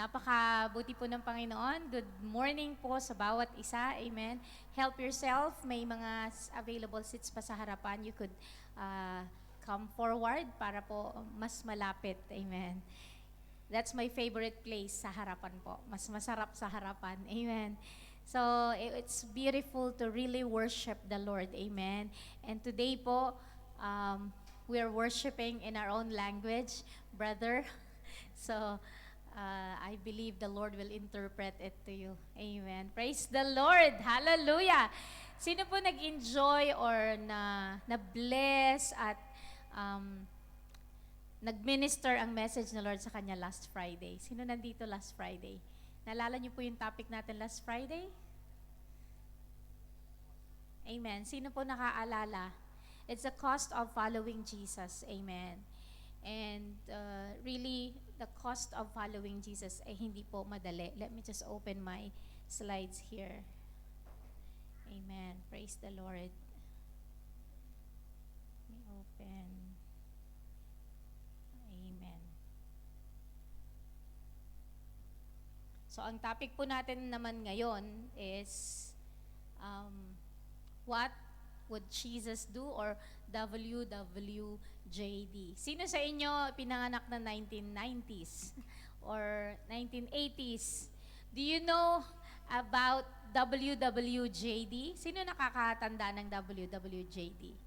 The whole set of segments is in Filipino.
Napakabuti po ng Panginoon. Good morning po sa bawat isa. Amen. Help yourself. May mga available seats pa sa harapan. You could come forward para po mas malapit. Amen. That's my favorite place sa harapan po. Mas masarap sa harapan. Amen. So, it's beautiful to really worship the Lord. Amen. And today po, we are worshiping in our own language, brother. So, I believe the Lord will interpret it to you. Amen. Praise the Lord. Hallelujah. Sino po nag-enjoy or na-bless at nag-minister ang message ng Lord sa kanya last Friday? Sino nandito last Friday? Naalala niyo po yung topic natin last Friday? Amen. Sino po nakaalala? It's the cost of following Jesus. Amen. And really, the cost of following Jesus ay hindi po madali. Let me just open my slides here. Amen. Praise the Lord. Let me open. Amen. So, ang topic po natin naman ngayon is what would Jesus do, or WWJD. Sino sa inyo pinanganak na 1990s or 1980s? Do you know about WWJD? Sino nakakatanda ng WWJD?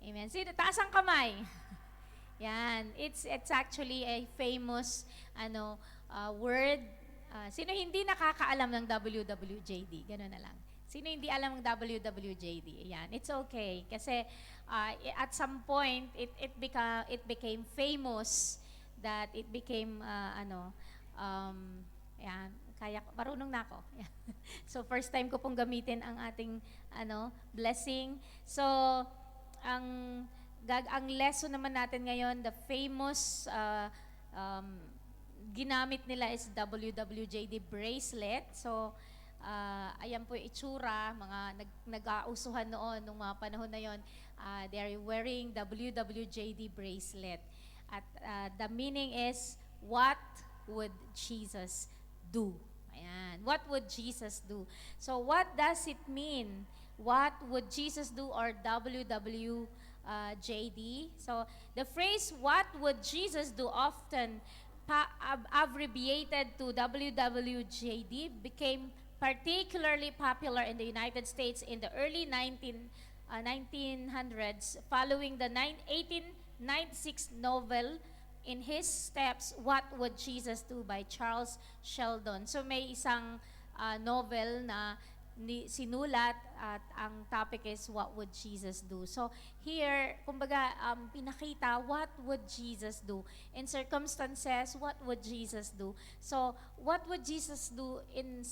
Amen. Sino? Taas ang kamay. Yan. It's actually a famous word. Sino hindi nakakaalam ng WWJD? Gano'n na lang. Sino hindi alam ng WWJD? Ayan, it's okay. Kasi at some point, it became famous, that it became, ayan, kaya, marunong na ako. So, first time ko pong gamitin ang ating, blessing. So, ang lesson naman natin ngayon, the famous, ginamit nila is WWJD bracelet. So, ayan po yung itsura, mga nag-ausuhan noon, nung mga panahon na yon, they are wearing WWJD bracelet. At the meaning is, what would Jesus do? Ayan, what would Jesus do? So what does it mean? What would Jesus do, or WWJD? So the phrase, what would Jesus do, often abbreviated to WWJD, became particularly popular in the United States in the early 1900s, following the 1896 novel In His Steps, What Would Jesus Do by Charles Sheldon. So may isang novel na sinulat, at ang topic is what would Jesus do. So here, kumbaga, pinakita what would Jesus do. In circumstances, what would Jesus do? So what would Jesus do in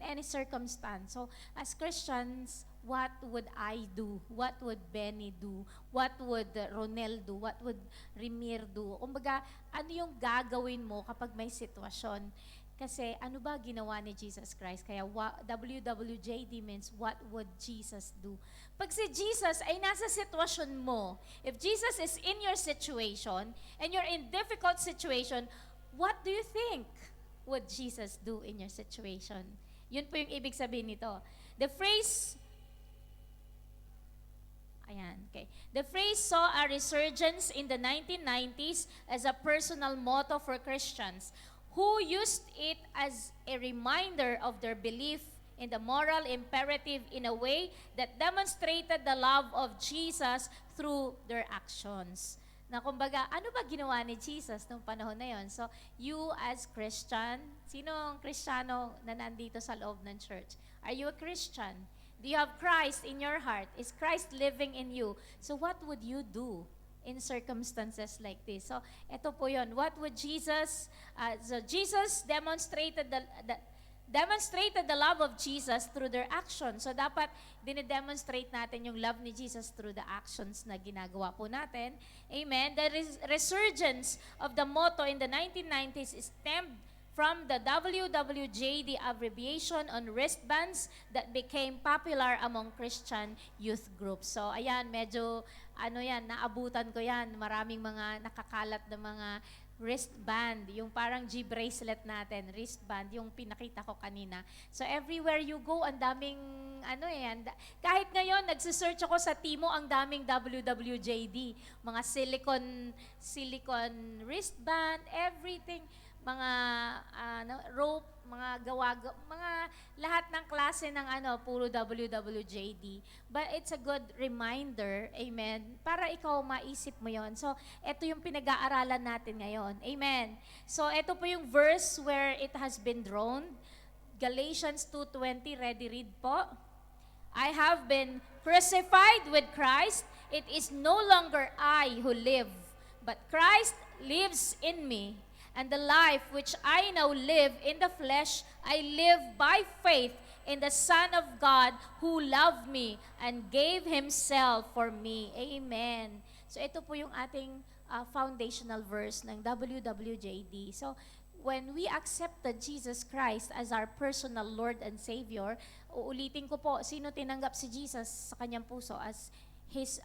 any circumstance? So as Christians, what would I do? What would Benny do? What would Ronel do? What would Remir do? Kumbaga, ano yung gagawin mo kapag may sitwasyon? Kasi ano ba ginawa ni Jesus Christ? Kaya WWJD means, what would Jesus do? Pag si Jesus ay nasa sitwasyon mo, if Jesus is in your situation, and you're in difficult situation, what do you think would Jesus do in your situation? Yun po yung ibig sabihin nito. The phrase saw a resurgence in the 1990s as a personal motto for Christians who used it as a reminder of their belief in the moral imperative in a way that demonstrated the love of Jesus through their actions. Na kumbaga, ano ba ginawa ni Jesus nung panahon na yon? So, you as Christian, sinong Kristiyano na nandito sa loob ng church? Are you a Christian? Do you have Christ in your heart? Is Christ living in you? So what would you do in circumstances like this? So ito po yun. What would Jesus, so Jesus demonstrated the love of Jesus through their actions. So dapat dine-demonstrate natin yung love ni Jesus through the actions na ginagawa po natin. Amen. The resurgence of the motto in the 1990s stemmed from the WWJD abbreviation on wristbands that became popular among Christian youth groups. So ayan, medyo naabutan ko yan. Maraming mga nakakalat na mga wristband, yung parang G-bracelet natin, wristband, yung pinakita ko kanina. So everywhere you go, ang daming, kahit ngayon, nagsisearch ako sa Timo, ang daming WWJD, mga silicone wristband, everything, mga rope, mga mga lahat ng klase ng puro WWJD. But it's a good reminder, amen, para ikaw maisip mo yon. So, ito yung pinag-aaralan natin ngayon. Amen. So, ito po yung verse where it has been drawn. Galatians 2:20, ready read po. I have been crucified with Christ. It is no longer I who live, but Christ lives in me. And the life which I now live in the flesh, I live by faith in the Son of God who loved me and gave Himself for me. Amen. So ito po yung ating foundational verse ng WWJD. So when we accepted Jesus Christ as our personal Lord and Savior, uulitin ko po, sino tinanggap si Jesus sa kanyang puso as His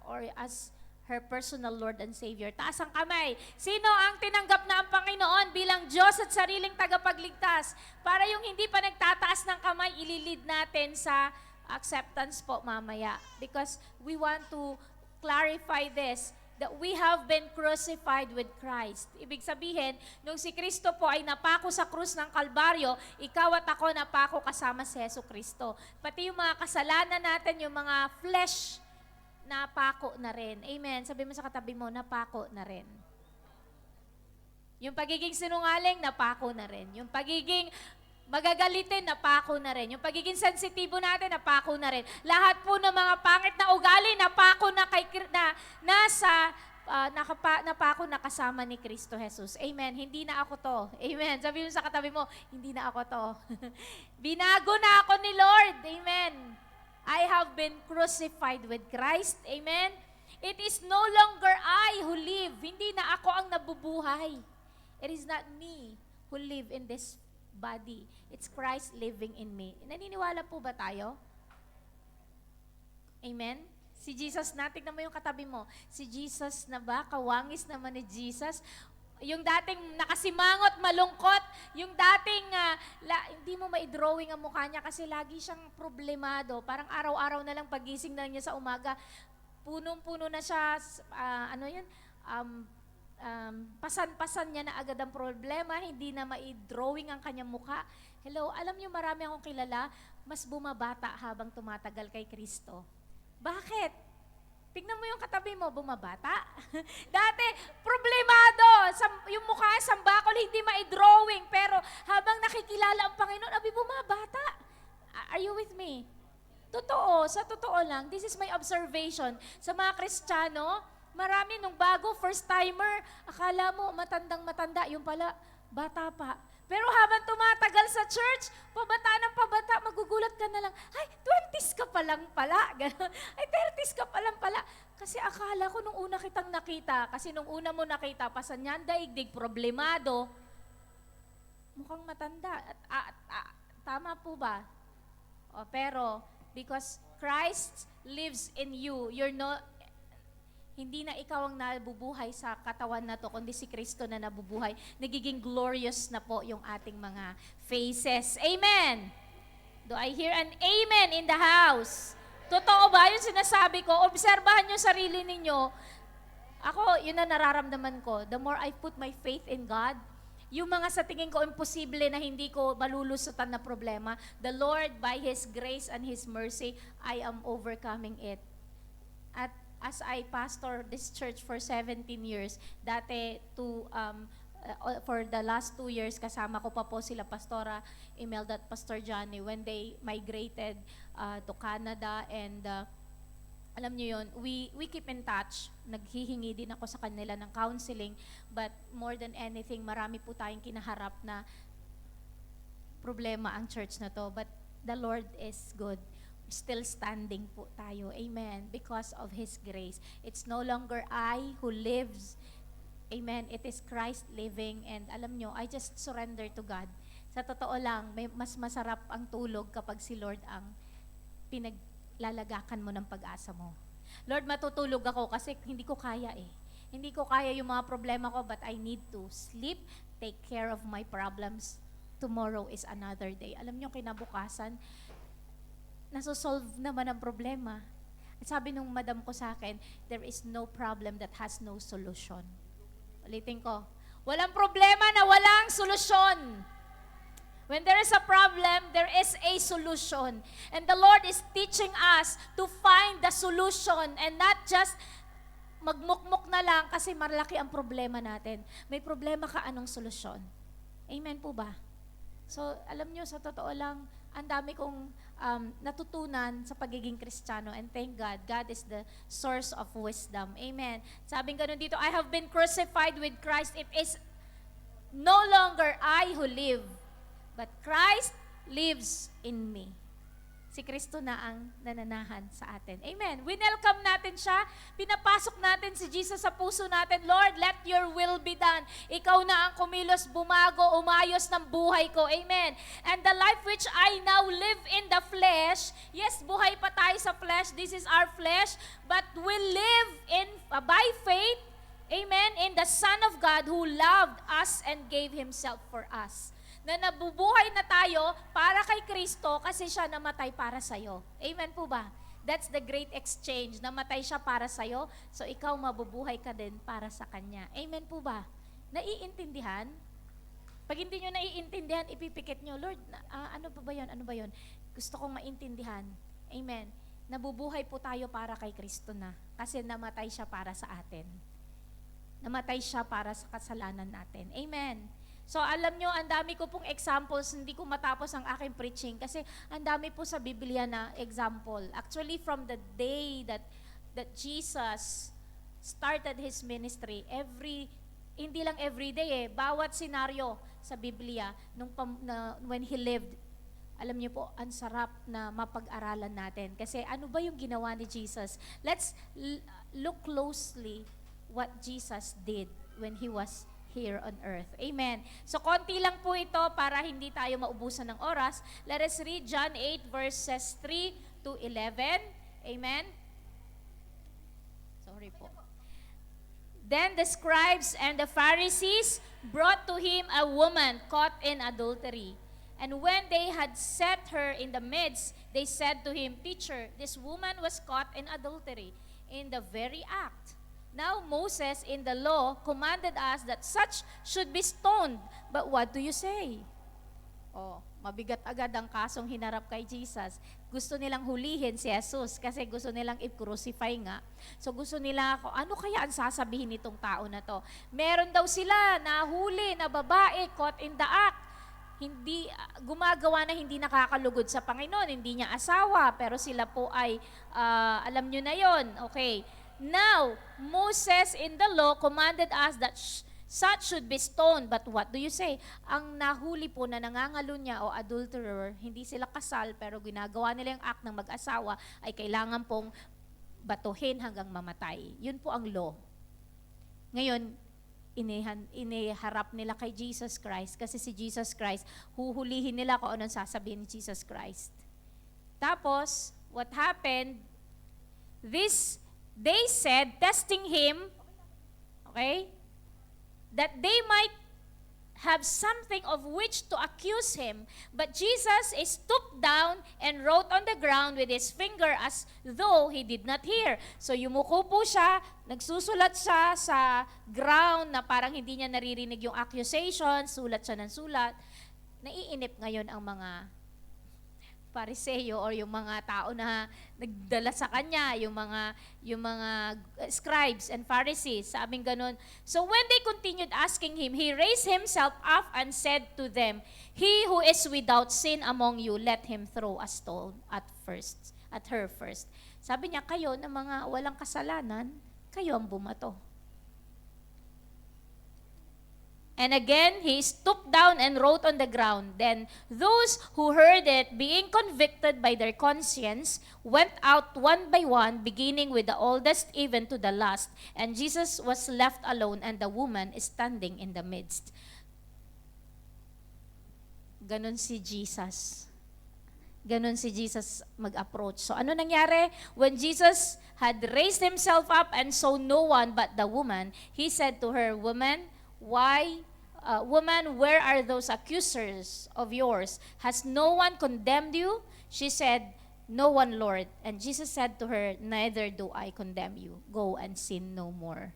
or as her personal Lord and Savior? Taas ang kamay. Sino ang tinanggap na ang Panginoon bilang Diyos at sariling tagapagligtas? Para yung hindi pa nagtataas ng kamay, ililid natin sa acceptance po mamaya. Because we want to clarify this, that we have been crucified with Christ. Ibig sabihin, nung si Kristo po ay napako sa krus ng Kalbaryo, ikaw at ako napako kasama si Yesu Kristo. Pati yung mga kasalanan natin, yung mga flesh, napako na rin. Amen. Sabi mo sa katabi mo, napako na rin. Yung pagiging sinungaling, napako na rin. Yung pagiging magagalitin, napako na rin. Yung pagiging sensitibo natin, napako na rin. Lahat po ng mga pangit na ugali, napako na napako na kasama ni Kristo Jesus. Amen. Hindi na ako to. Amen. Sabi mo sa katabi mo, hindi na ako to. Binago na ako ni Lord. Amen. I have been crucified with Christ. Amen? It is no longer I who live. Hindi na ako ang nabubuhay. It is not me who live in this body. It's Christ living in me. Naniniwala po ba tayo? Amen? Si Jesus na, tignan mo yung katabi mo. Si Jesus na ba? Kawangis naman ni Jesus. Yung dating nakasimangot, malungkot, yung dating hindi mo ma-drawing ang mukha niya kasi lagi siyang problemado. Parang araw-araw na lang pagising na niya sa umaga, punong-puno na siya, pasan-pasan niya na agad ang problema, hindi na ma-drawing ang kanyang mukha. Hello, alam niyo marami akong kilala, mas bumabata habang tumatagal kay Kristo. Bakit? Tignan mo yung katabi mo, bumabata. Dati, problemado. Yung mukha, sambakol, hindi ma-drawing. Pero habang nakikilala ang Panginoon, bumabata. Are you with me? Totoo, sa totoo lang, this is my observation. Sa mga Kristiyano, marami nung bago, first-timer, akala mo matandang-matanda, yung pala, bata pa. Pero habang tumatagal sa church, pabata ng pabata, magugulat ka na lang, ay, 20s ka pa lang pala. Ganun. Ay, 30s ka pa lang pala. Kasi akala ko nung una kitang nakita, kasi nung una mo nakita, pasan yan, daigdig, problemado, mukhang matanda. Tama po ba? Pero, because Christ lives in you, hindi na ikaw ang nabubuhay sa katawan na to, kundi si Kristo na nabubuhay. Nagiging glorious na po yung ating mga faces. Amen! Do I hear an amen in the house? Totoo ba yung sinasabi ko? Obserbahan nyo sarili ninyo. Ako, yun na nararamdaman ko. The more I put my faith in God, yung mga sa tingin ko imposible na hindi ko malulusutan na problema, the Lord, by His grace and His mercy, I am overcoming it. At as I pastor this church for 17 years, dati for the last 2 years, kasama ko pa po sila Pastora Imelda at Pastor Johnny when they migrated to Canada, and alam niyo yun, we keep in touch. Naghihingi din ako sa kanila ng counseling, but more than anything, marami po tayong kinaharap na problema ang church na to, but the Lord is good. Still standing po tayo. Amen. Because of His grace. It's no longer I who lives. Amen. It is Christ living. And alam nyo, I just surrender to God. Sa totoo lang, mas masarap ang tulog kapag si Lord ang pinaglalagakan mo ng pag-asa mo. Lord, matutulog ako kasi hindi ko kaya eh. Hindi ko kaya yung mga problema ko, but I need to sleep, take care of my problems. Tomorrow is another day. Alam niyo, kinabukasan, nasosolve naman ang problema. At sabi nung madam ko sa akin, there is no problem that has no solution. Ulitin ko, walang problema na walang solusyon. When there is a problem, there is a solution. And the Lord is teaching us to find the solution and not just magmukmuk na lang kasi malaki ang problema natin. May problema ka, anong solusyon? Amen po ba? So, alam nyo, sa totoo lang, ang dami kong natutunan sa pagiging Kristiyano, and thank God, God is the source of wisdom. Amen. Sabing ganun dito, I have been crucified with Christ. It is no longer I who live, but Christ lives in me. Si Kristo na ang nananahan sa atin. Amen. Winelcome natin siya. Pinapasok natin si Jesus sa puso natin. Lord, let your will be done. Ikaw na ang kumilos, bumago, umayos ng buhay ko. Amen. And the life which I now live in the flesh, yes, buhay pa tayo sa flesh. This is our flesh. But we live by faith, amen, in the Son of God who loved us and gave Himself for us. Na nabubuhay na tayo para kay Kristo kasi siya namatay para sa'yo. Amen po ba? That's the great exchange. Namatay siya para sa'yo, so ikaw mabubuhay ka din para sa Kanya. Amen po ba? Naiintindihan? Pag hindi nyo naiintindihan, ipipikit nyo, Lord, ano pa ba yun? Ano ba yun? Gusto kong maintindihan. Amen. Nabubuhay po tayo para kay Kristo na kasi namatay siya para sa atin. Namatay siya para sa kasalanan natin. Amen. So alam nyo, ang dami ko pong examples, hindi ko matapos ang aking preaching kasi ang dami po sa Biblia na example. Actually, from the day that Jesus started His ministry, hindi lang every day bawat senaryo sa Biblia, when He lived, alam niyo po, ang sarap na mapag-aralan natin. Kasi ano ba yung ginawa ni Jesus? Let's look closely what Jesus did when He was here on earth. Amen. So, konti lang po ito para hindi tayo maubusan ng oras. Let us read John 8 verses 3 to 11. Amen. Sorry po. Then the scribes and the Pharisees brought to Him a woman caught in adultery. And when they had set her in the midst, they said to Him, Teacher, this woman was caught in adultery in the very act. Now Moses in the law commanded us that such should be stoned. But what do you say? Oh, mabigat agad ang kasong hinarap kay Jesus. Gusto nilang hulihin si Jesus kasi gusto nilang i-crucify nga. So gusto nila, ano kaya ang sasabihin nitong tao na to? Meron daw sila nahuli na babae caught in the act. Hindi gumagawa na hindi nakakalugod sa Panginoon, hindi niya asawa, pero sila po ay alam niyo na 'yon. Okay. Now, Moses in the law commanded us that such should be stoned. But what do you say? Ang nahuli po na nangangalo niya o adulterer, hindi sila kasal pero ginagawa nila yung act ng mag-asawa, ay kailangan pong batuhin hanggang mamatay. Yun po ang law. Ngayon, iniharap nila kay Jesus Christ kasi si Jesus Christ, huhulihin nila kung anong sasabihin ni Jesus Christ. Tapos, what happened? They said, testing Him, okay, that they might have something of which to accuse Him. But Jesus stooped down and wrote on the ground with His finger as though He did not hear. So yumuko po siya, nagsusulat siya sa ground na parang hindi niya naririnig yung accusation, sulat siya ng sulat. Naiinip ngayon ang mga Pariseo or yung mga tao na nagdala sa kanya, yung mga scribes and Pharisees, sabing ganun. So when they continued asking Him, He raised Himself up and said to them, He who is without sin among you, let him throw a stone at her first. Sabi niya, kayo na mga walang kasalanan, kayo ang bumato. And again, he stooped down and wrote on the ground. Then those who heard it, being convicted by their conscience, went out one by one, beginning with the oldest even to the last. And Jesus was left alone, and the woman is standing in the midst. Ganon si Jesus. Ganon si Jesus mag-approach. So ano nangyari? When Jesus had raised himself up and saw no one but the woman, he said to her, Woman, woman, where are those accusers of yours? Has no one condemned you? She said, No one, Lord. And Jesus said to her, Neither do I condemn you. Go and sin no more.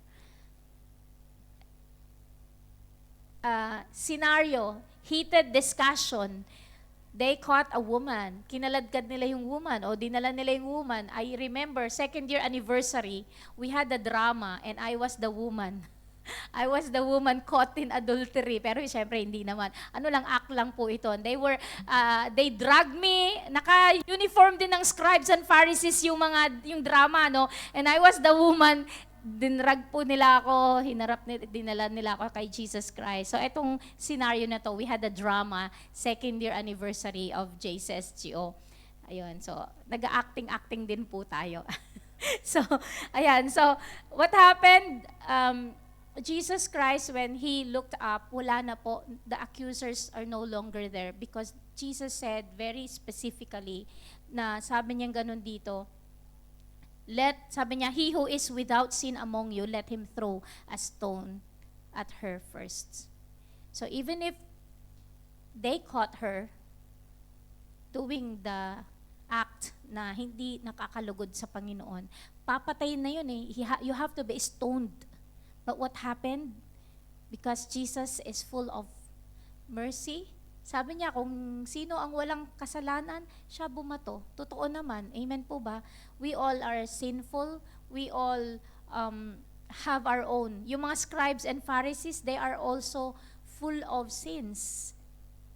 Scenario, heated discussion. They caught a woman. Kinaladkad nila yung woman o dinala nila yung woman. I remember, second year anniversary, we had a drama and I was the woman. I was the woman caught in adultery. Pero syempre hindi naman. Ano lang, act lang po ito. They dragged me. Naka-uniform din ng scribes and Pharisees yung drama, no? And I was the woman. Dinrag po nila ako, dinala nila ako kay Jesus Christ. So, etong scenario na to, we had a drama, second year anniversary of JCSGO. Ayun, so, nag-acting din po tayo. So, ayan, so, what happened? Jesus Christ, when He looked up, wala na po, the accusers are no longer there because Jesus said very specifically na sabi niya ganun dito, sabi niya, he who is without sin among you, let him throw a stone at her first. So even if they caught her doing the act na hindi nakakalugod sa Panginoon, papatayin na yun eh. You have to be stoned. But what happened? Because Jesus is full of mercy, sabi niya, kung sino ang walang kasalanan, siya bumato. Totoo naman. Amen po ba? We all are sinful. We all have our own. Yung mga scribes and Pharisees, they are also full of sins.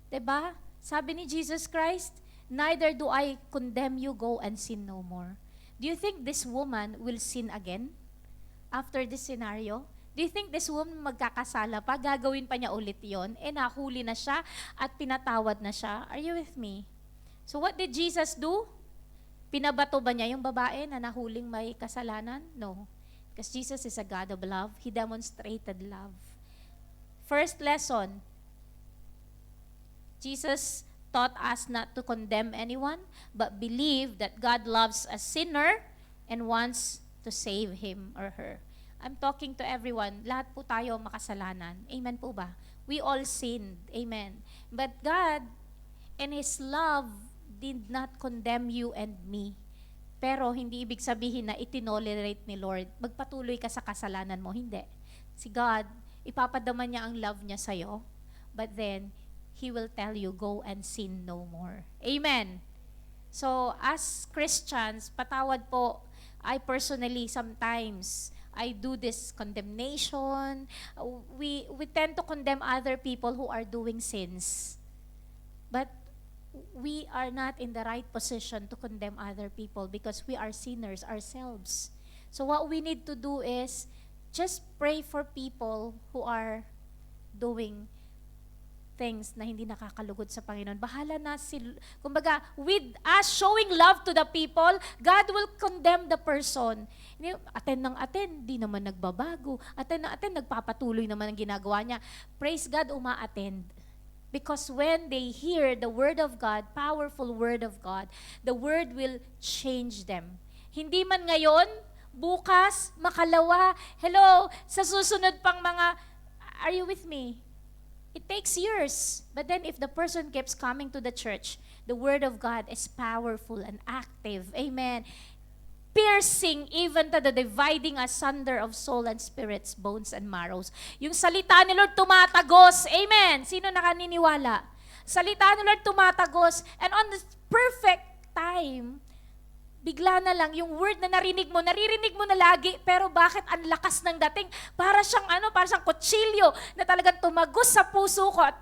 Diba? Sabi ni Jesus Christ, neither do I condemn you, go and sin no more. Do you think this woman will sin again after this scenario? Do you think this woman magkakasala pa? Gagawin pa niya ulit yon? Nahuli na siya at pinatawad na siya. Are you with me? So what did Jesus do? Pinabato ba niya yung babae na nahuling may kasalanan? No. Because Jesus is a God of love. He demonstrated love. First lesson, Jesus taught us not to condemn anyone, but believe that God loves a sinner and wants to save him or her. I'm talking to everyone. Lahat po tayo makasalanan. Amen po ba? We all sinned. Amen. But God, in His love, did not condemn you and me. Pero hindi ibig sabihin na itinolerate ni Lord. Magpatuloy ka sa kasalanan mo. Hindi. Si God, ipapadama niya ang love niya sa'yo. But then, He will tell you, go and sin no more. Amen. So, as Christians, patawad po, I personally sometimes I do this condemnation. We tend to condemn other people who are doing sins. But we are not in the right position to condemn other people because we are sinners ourselves. So what we need to do is just pray for people who are doing things na hindi nakakalugod sa Panginoon. Bahala na kumbaga, with us showing love to the people, God will condemn the person. Attend ng attend, di naman nagbabago. Attend ng attend, nagpapatuloy naman ang ginagawa niya. Praise God, uma-attend. Because when they hear the Word of God, powerful Word of God, the Word will change them. Hindi man ngayon, bukas, makalawa, hello, sa susunod pang mga, are you with me? It takes years. But then if the person keeps coming to the church, the Word of God is powerful and active. Amen. Piercing even to the dividing asunder of soul and spirits, bones and marrows. Yung salita ni Lord tumatagos. Amen. Sino nakaniniwala? Salita ni Lord tumatagos. And on the perfect time, bigla na lang yung word na naririnig mo na lagi, pero bakit ang lakas ng dating? Para siyang kutsilyo na talagang tumagos sa puso ko at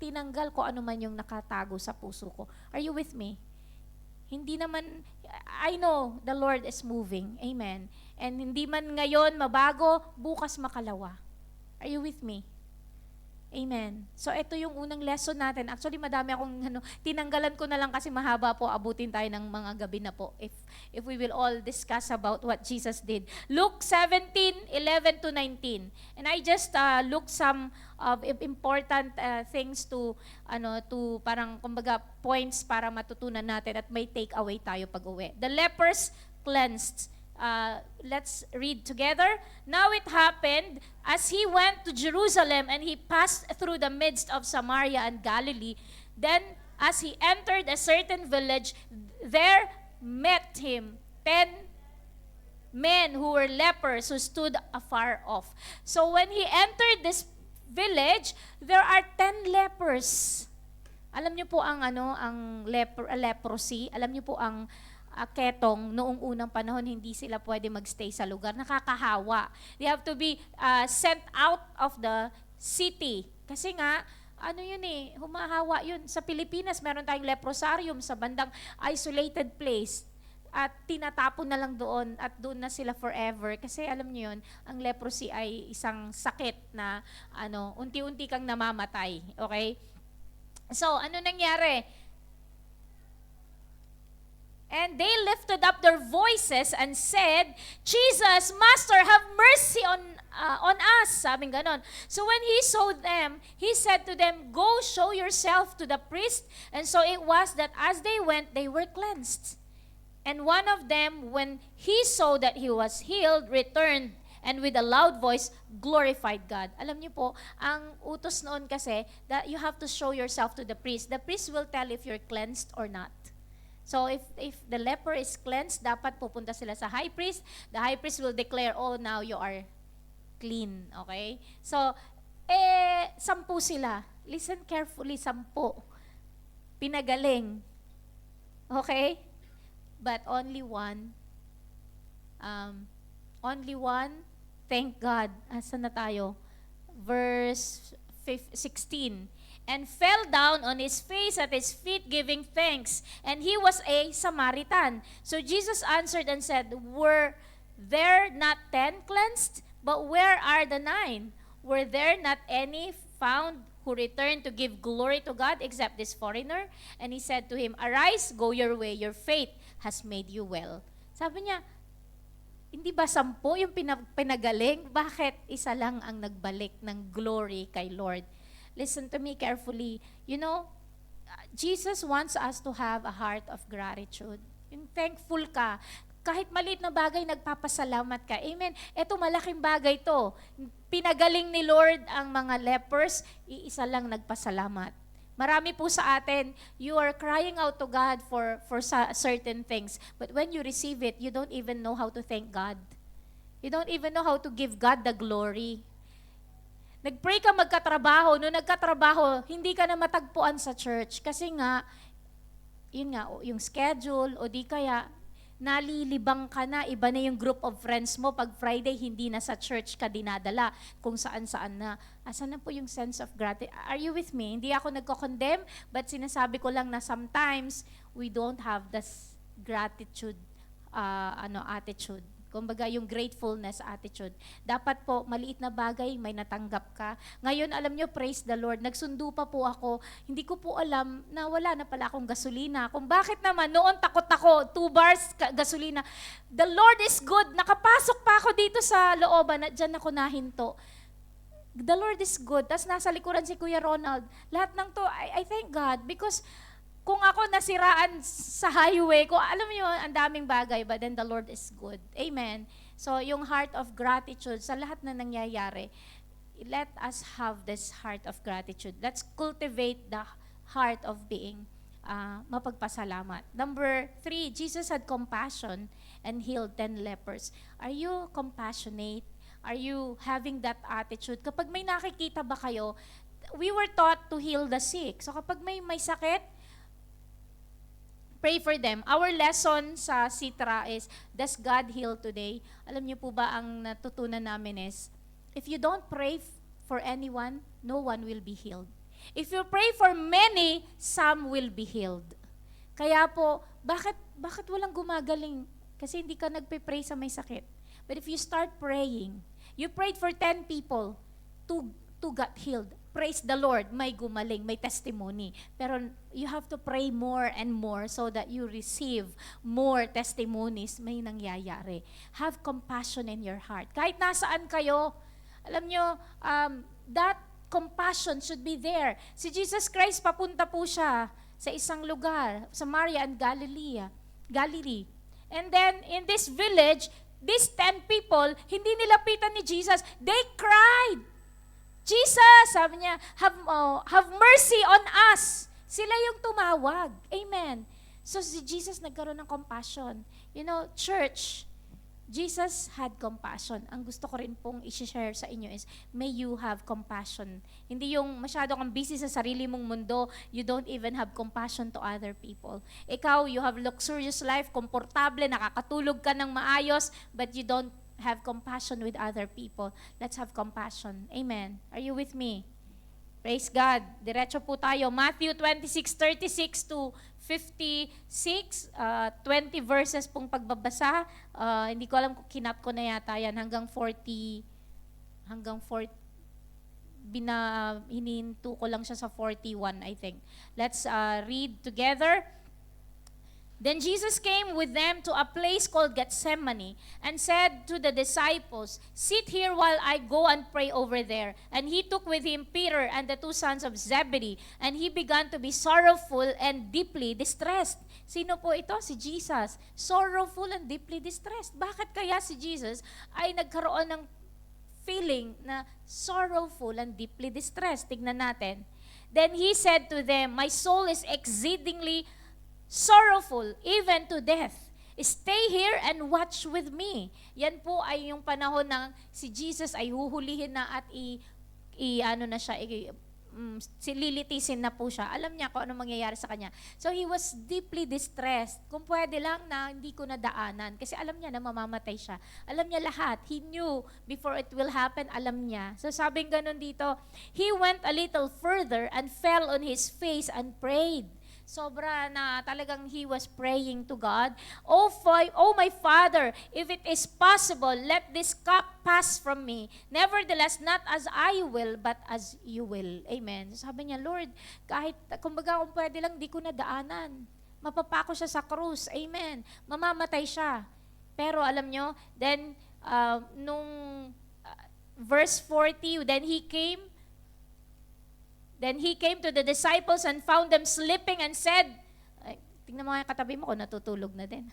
tinanggal ko ano man yung nakatago sa puso ko. Are you with me? Hindi naman, I know the Lord is moving. Amen. And hindi man ngayon mabago, bukas makalawa. Are you with me? Amen. So ito yung unang lesson natin. Actually, madami akong tinanggalan ko na lang kasi mahaba po, abutin tayo ng mga gabi na po if we will all discuss about what Jesus did. Luke 17:11 to 19. And I just look some of important things to parang kumbaga points para matutunan natin at may take away tayo pag-uwi. The lepers cleansed. Let's read together. Now it happened, as he went to Jerusalem and he passed through the midst of Samaria and Galilee, then as he entered a certain village, there met him 10 men who were lepers who stood afar off. So when he entered this village, there are 10 lepers. Alam niyo po ang leprosy, alam niyo po ang ketong, noong unang panahon, hindi sila pwede magstay sa lugar. Nakakahawa. They have to be sent out of the city. Kasi nga, humahawa yun. Sa Pilipinas, meron tayong leprosarium sa bandang isolated place. At tinatapon na lang doon at doon na sila forever. Kasi alam niyo yun, ang leprosy ay isang sakit na unti-unti kang namamatay. Okay? So, ano nangyari? And they lifted up their voices and said, Jesus, Master, have mercy on us. Sabing ganon. So when he saw them, he said to them, go show yourself to the priest. And so it was that as they went, they were cleansed. And one of them, when he saw that he was healed, returned and with a loud voice glorified God. Alam niyo po, ang utos noon kasi that you have to show yourself to the priest. The priest will tell if you're cleansed or not. So if the leper is cleansed, dapat pupunta sila sa high priest. The high priest will declare, oh, now you are clean. Okay? So, 10 sila. Listen carefully, 10. Pinagaling. Okay? But only one, thank God. Asan na tayo? Verse 16. And fell down on his face at his feet, giving thanks. And he was a Samaritan. So Jesus answered and said, were there not 10 cleansed? But where are the 9? Were there not any found who returned to give glory to God except this foreigner? And he said to him, arise, go your way, your faith has made you well. Sabi niya, hindi ba 10 yung pinagaling? Bakit isa lang ang nagbalik ng glory kay Lord? Listen to me carefully. You know, Jesus wants us to have a heart of gratitude. Yung thankful ka. Kahit maliit na bagay, nagpapasalamat ka. Amen. Ito, malaking bagay to. Pinagaling ni Lord ang mga lepers, iisa lang nagpasalamat. Marami po sa atin, you are crying out to God for certain things. But when you receive it, you don't even know how to thank God. You don't even know how to give God the glory. Nag-pray ka magkatrabaho, no nagkatrabaho, hindi ka na matagpuan sa church. Kasi nga, yung schedule, o di kaya, nalilibang ka na, iba na yung group of friends mo. Pag Friday, hindi na sa church ka dinadala, kung saan-saan na. Asan na po yung sense of gratitude? Are you with me? Hindi ako nagko-condemn, but sinasabi ko lang na sometimes, we don't have this gratitude, attitude. Kumbaga, yung gratefulness attitude. Dapat po, maliit na bagay, may natanggap ka. Ngayon, alam nyo, praise the Lord, nagsundo pa po ako, hindi ko po alam na wala na pala akong gasolina. Kung bakit naman, noon takot ako, 2 bars gasolina. The Lord is good. Nakapasok pa ako dito sa looban, dyan ako nahinto. The Lord is good. Tapos nasa likuran si Kuya Ronald. Lahat ng to, I thank God because kung ako nasiraan sa highway, kung alam mo yun, ang daming bagay, but then the Lord is good. Amen. So, yung heart of gratitude sa lahat na nangyayari, let us have this heart of gratitude. Let's cultivate the heart of being mapagpasalamat. Number 3, Jesus had compassion and healed 10 lepers. Are you compassionate? Are you having that attitude? Kapag may nakikita ba kayo, we were taught to heal the sick. So kapag may sakit, pray for them. Our lesson sa Sitra is, does God heal today? Alam niyo po ba ang natutunan namin is, if you don't pray for anyone, no one will be healed. If you pray for many, some will be healed. Kaya po, bakit walang gumagaling? Kasi hindi ka nagpe-pray sa may sakit. But if you start praying, you prayed for 10 people, 2 got healed. praise the Lord, may gumaling, may testimony. Pero you have to pray more and more so that you receive more testimonies, may nangyayari. Have compassion in your heart. Kahit nasaan kayo, alam nyo, that compassion should be there. Si Jesus Christ, papunta po siya sa isang lugar, Samaria and Galilee. And then, in this village, these 10 people, hindi nilapitan ni Jesus. They cried. Jesus, sabi niya, have mercy on us. Sila yung tumawag. Amen. So si Jesus nagkaroon ng compassion. You know, church, Jesus had compassion. Ang gusto ko rin pong i-share sa inyo is, may you have compassion. Hindi yung masyado kang busy sa sarili mong mundo, you don't even have compassion to other people. Ikaw, you have luxurious life, komportable, nakakatulog ka ng maayos, but you don't have compassion with other people. Let's have compassion. Amen. Are you with me? Praise God. Diretso po tayo. Matthew 26:36 to 56, 20 verses pong pagbabasa. Hindi ko alam kung kinap ko na yata yan. Hanggang 40, hininto ko lang siya sa 41, I think. Let's read together. Then Jesus came with them to a place called Gethsemane and said to the disciples, "Sit here while I go and pray over there." And he took with him Peter and the 2 sons of Zebedee, and he began to be sorrowful and deeply distressed. Sino po ito? Si Jesus. Sorrowful and deeply distressed. Bakit kaya si Jesus ay nagkaroon ng feeling na sorrowful and deeply distressed? Tignan natin. Then he said to them, "My soul is exceedingly sorrowful, even to death. Stay here and watch with me." Yan po ay yung panahon ng si Jesus ay huhulihin na at sililitisin na po siya. Alam niya kung ano mangyayari sa kanya. So he was deeply distressed. Kung pwede lang na hindi ko nadaanan. Kasi alam niya na mamamatay siya. Alam niya lahat. He knew before it will happen. Alam niya. So sabing ganun dito, he went a little further and fell on his face and prayed. Sobra na talagang he was praying to God. Oh my Father, if it is possible, let this cup pass from me. Nevertheless, not as I will, but as you will. Amen. Sabi niya, Lord, kahit, kumbaga kung pwede lang, di ko nadaanan. Mapapako siya sa krus. Amen. Mamamatay siya. Pero alam nyo, then, verse 40, then he came to the disciples and found them sleeping and said, ay, tingnan mo nga yung katabi mo kung natutulog na din.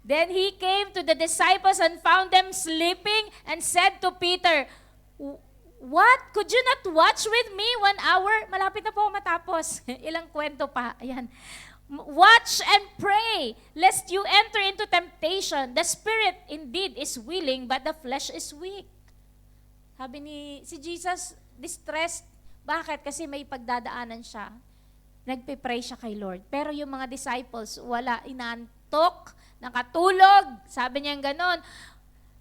Then he came to the disciples and found them sleeping and said to Peter, "What? Could you not watch with me 1 hour?" Malapit na po matapos. Ilang kwento pa. Ayan. "Watch and pray, lest you enter into temptation. The spirit indeed is willing, but the flesh is weak." Sabi si Jesus, distressed. Bakit? Kasi may pagdadaanan siya. Nagpe-pray siya kay Lord. Pero yung mga disciples, wala, inantok, nakatulog. Sabi niya ganon,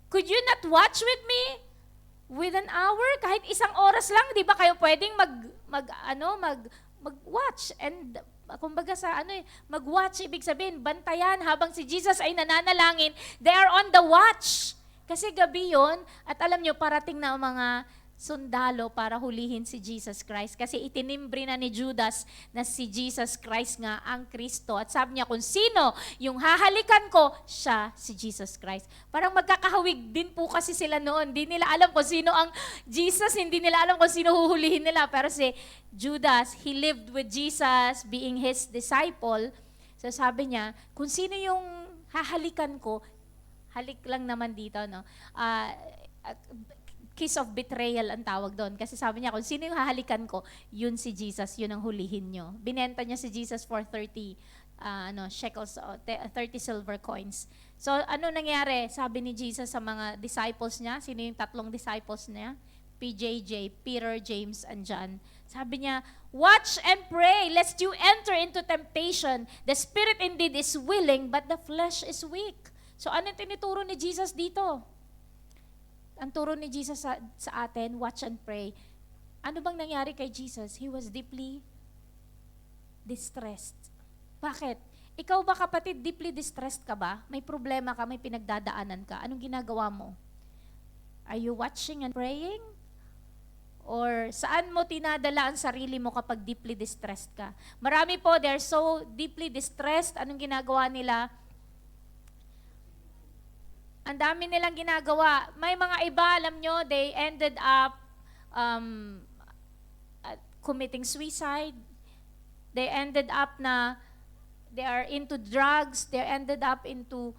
"Could you not watch with me with 1 hour?" Kahit 1 oras lang, di ba kayo pwedeng mag-watch? And kumbaga mag-watch, ibig sabihin, bantayan habang si Jesus ay nananalangin, they are on the watch. Kasi gabi yon at alam nyo, parating na ang mga sundalo para hulihin si Jesus Christ. Kasi itinimbre na ni Judas na si Jesus Christ nga ang Kristo. At sabi niya, kung sino yung hahalikan ko, siya si Jesus Christ. Parang magkakahawig din po kasi sila noon. Hindi nila alam kung sino ang Jesus, hindi nila alam kung sino huhulihin nila. Pero si Judas, he lived with Jesus being his disciple. So sabi niya, kung sino yung hahalikan ko, halik lang naman dito, no? Kiss of betrayal ang tawag doon. Kasi sabi niya, kung sino yung hahalikan ko, yun si Jesus, yun ang hulihin nyo. Binenta niya si Jesus for 30 shekels, 30 silver coins. So, ano nangyari? Sabi ni Jesus sa mga disciples niya, sino yung 3 disciples niya? PJJ, Peter, James, and John. Sabi niya, "Watch and pray, lest you enter into temptation. The spirit indeed is willing, but the flesh is weak." So, ano yung tinuturo ni Jesus dito? Ang turo ni Jesus sa atin, watch and pray. Ano bang nangyari kay Jesus? He was deeply distressed. Bakit? Ikaw ba kapatid, deeply distressed ka ba? May problema ka, may pinagdadaanan ka. Anong ginagawa mo? Are you watching and praying? Or saan mo tinadala ang sarili mo kapag deeply distressed ka? Marami po, they're so deeply distressed. Anong ginagawa nila? Ang dami nilang ginagawa. May mga iba, alam nyo, they ended up committing suicide. They ended up na they are into drugs. They ended up into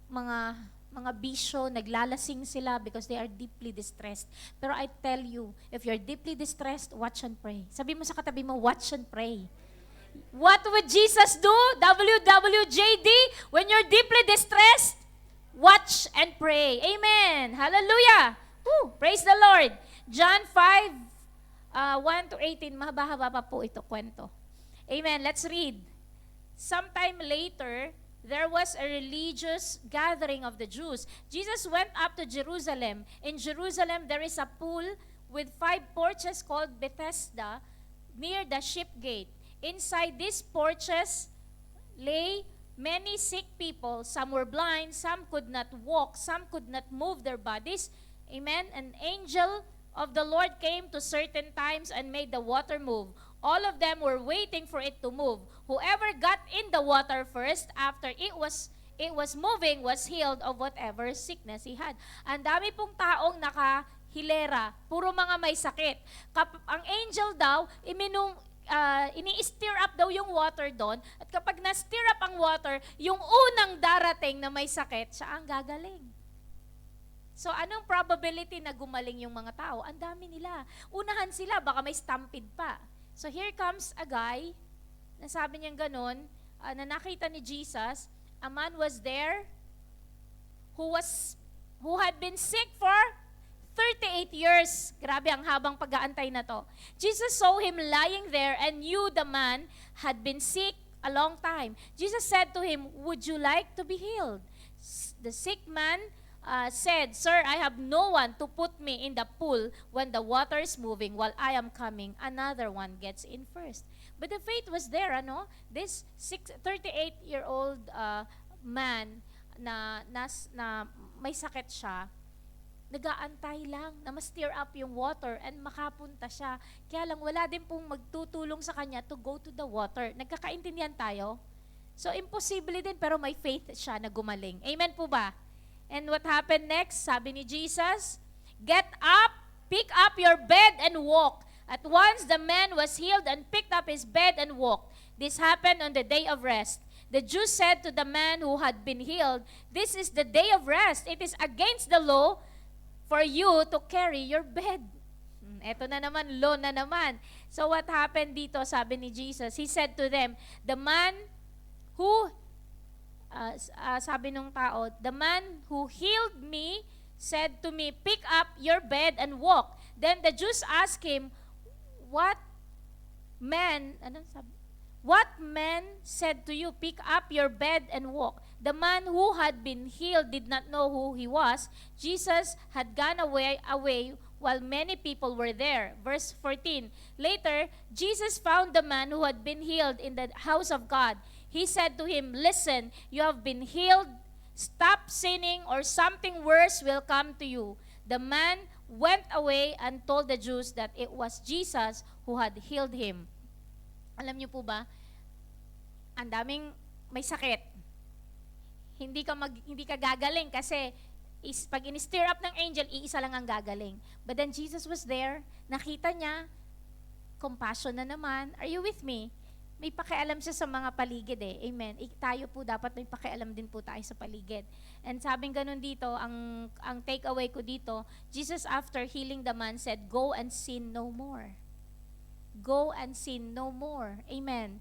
mga bisyo, naglalasing sila because they are deeply distressed. Pero I tell you, if you're deeply distressed, watch and pray. Sabi mo sa katabi mo, watch and pray. What would Jesus do? WWJD, when you're deeply distressed, watch and pray. Amen. Hallelujah. Woo, praise the Lord. John 5, 1 to 18, mahaba-haba pa po ito kwento. Amen. Let's read. Sometime later, there was a religious gathering of the Jews. Jesus went up to Jerusalem. In Jerusalem, there is a pool with 5 porches called Bethesda near the Sheep Gate. Inside these porches lay many sick people. Some were blind, some could not walk, some could not move their bodies. Amen. An angel of the Lord came to certain times and made the water move. All of them were waiting for it to move. Whoever got in the water first, after it was moving, was healed of whatever sickness he had. Ang dami pong taong nakahilera, puro mga may sakit. Ang angel daw, ini-stir up daw yung water doon, at kapag na-stir up ang water, yung unang darating na may sakit, siya ang gagaling. So, anong probability na gumaling yung mga tao? Ang dami nila. Unahan sila, baka may stampede pa. So here comes a guy, na sabi niyang ganun, na nakita ni Jesus. A man was there who had been sick for 38 years. Grabe, ang habang pag-aantay na to. Jesus saw him lying there and knew the man had been sick a long time. Jesus said to him, "Would you like to be healed?" The sick man said, "Sir, I have no one to put me in the pool when the water is moving. While I am coming, another one gets in first." But the faith was there, ano? This 38-year-old man na may sakit siya, nag-aantay lang na ma-stir up yung water and makapunta siya. Kaya lang wala din pong magtutulong sa kanya to go to the water. Nagkakaintindihan tayo? So, imposible din, pero may faith siya na gumaling. Amen po ba? And what happened next? Sabi ni Jesus, "Get up, pick up your bed and walk." At once the man was healed and picked up his bed and walked. This happened on the day of rest. The Jews said to the man who had been healed, "This is the day of rest. It is against the law for you to carry your bed." Eto na naman, law na naman. So what happened dito, sabi ni Jesus? He said to them, the man who sabi nung tao, "The man who healed me said to me, 'Pick up your bed and walk.'" Then the Jews asked him, What man said to you, 'Pick up your bed and walk'?" The man who had been healed did not know who he was. Jesus had gone away while many people were there. Verse 14. Later, Jesus found the man who had been healed in the house of God. He said to him, "Listen, you have been healed. Stop sinning or something worse will come to you." The man went away and told the Jews that it was Jesus who had healed him. Alam niyo po ba, ang daming may sakit. Hindi ka gagaling kasi pag in-stir up ng angel, iisa lang ang gagaling. But then Jesus was there, nakita niya, compassion na naman. Are you with me? May pakialam siya sa mga paligid eh. Amen. Tayo po dapat may pakialam din po tayo sa paligid. And sabing ganun dito, ang takeaway ko dito, Jesus after healing the man said, "Go and sin no more." Go and sin no more. Amen.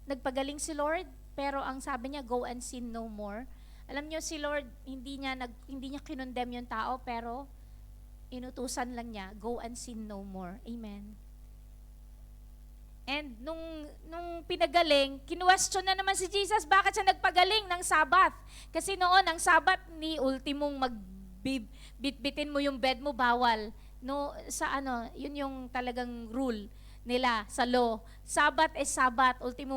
Nagpagaling si Lord, pero ang sabi niya, "Go and sin no more." Alam niyo si Lord, hindi niya kinondemn yung tao, pero inutusan lang niya, "Go and sin no more." Amen. And nung pinagaling, kinuwestiyon na naman si Jesus, bakit siya nagpagaling ng Sabat? Kasi noon, ang Sabat ni ultimong bitbitin mo yung bed mo, bawal. No, yun yung talagang rule nila sa law. Sabat is Sabat, ultimo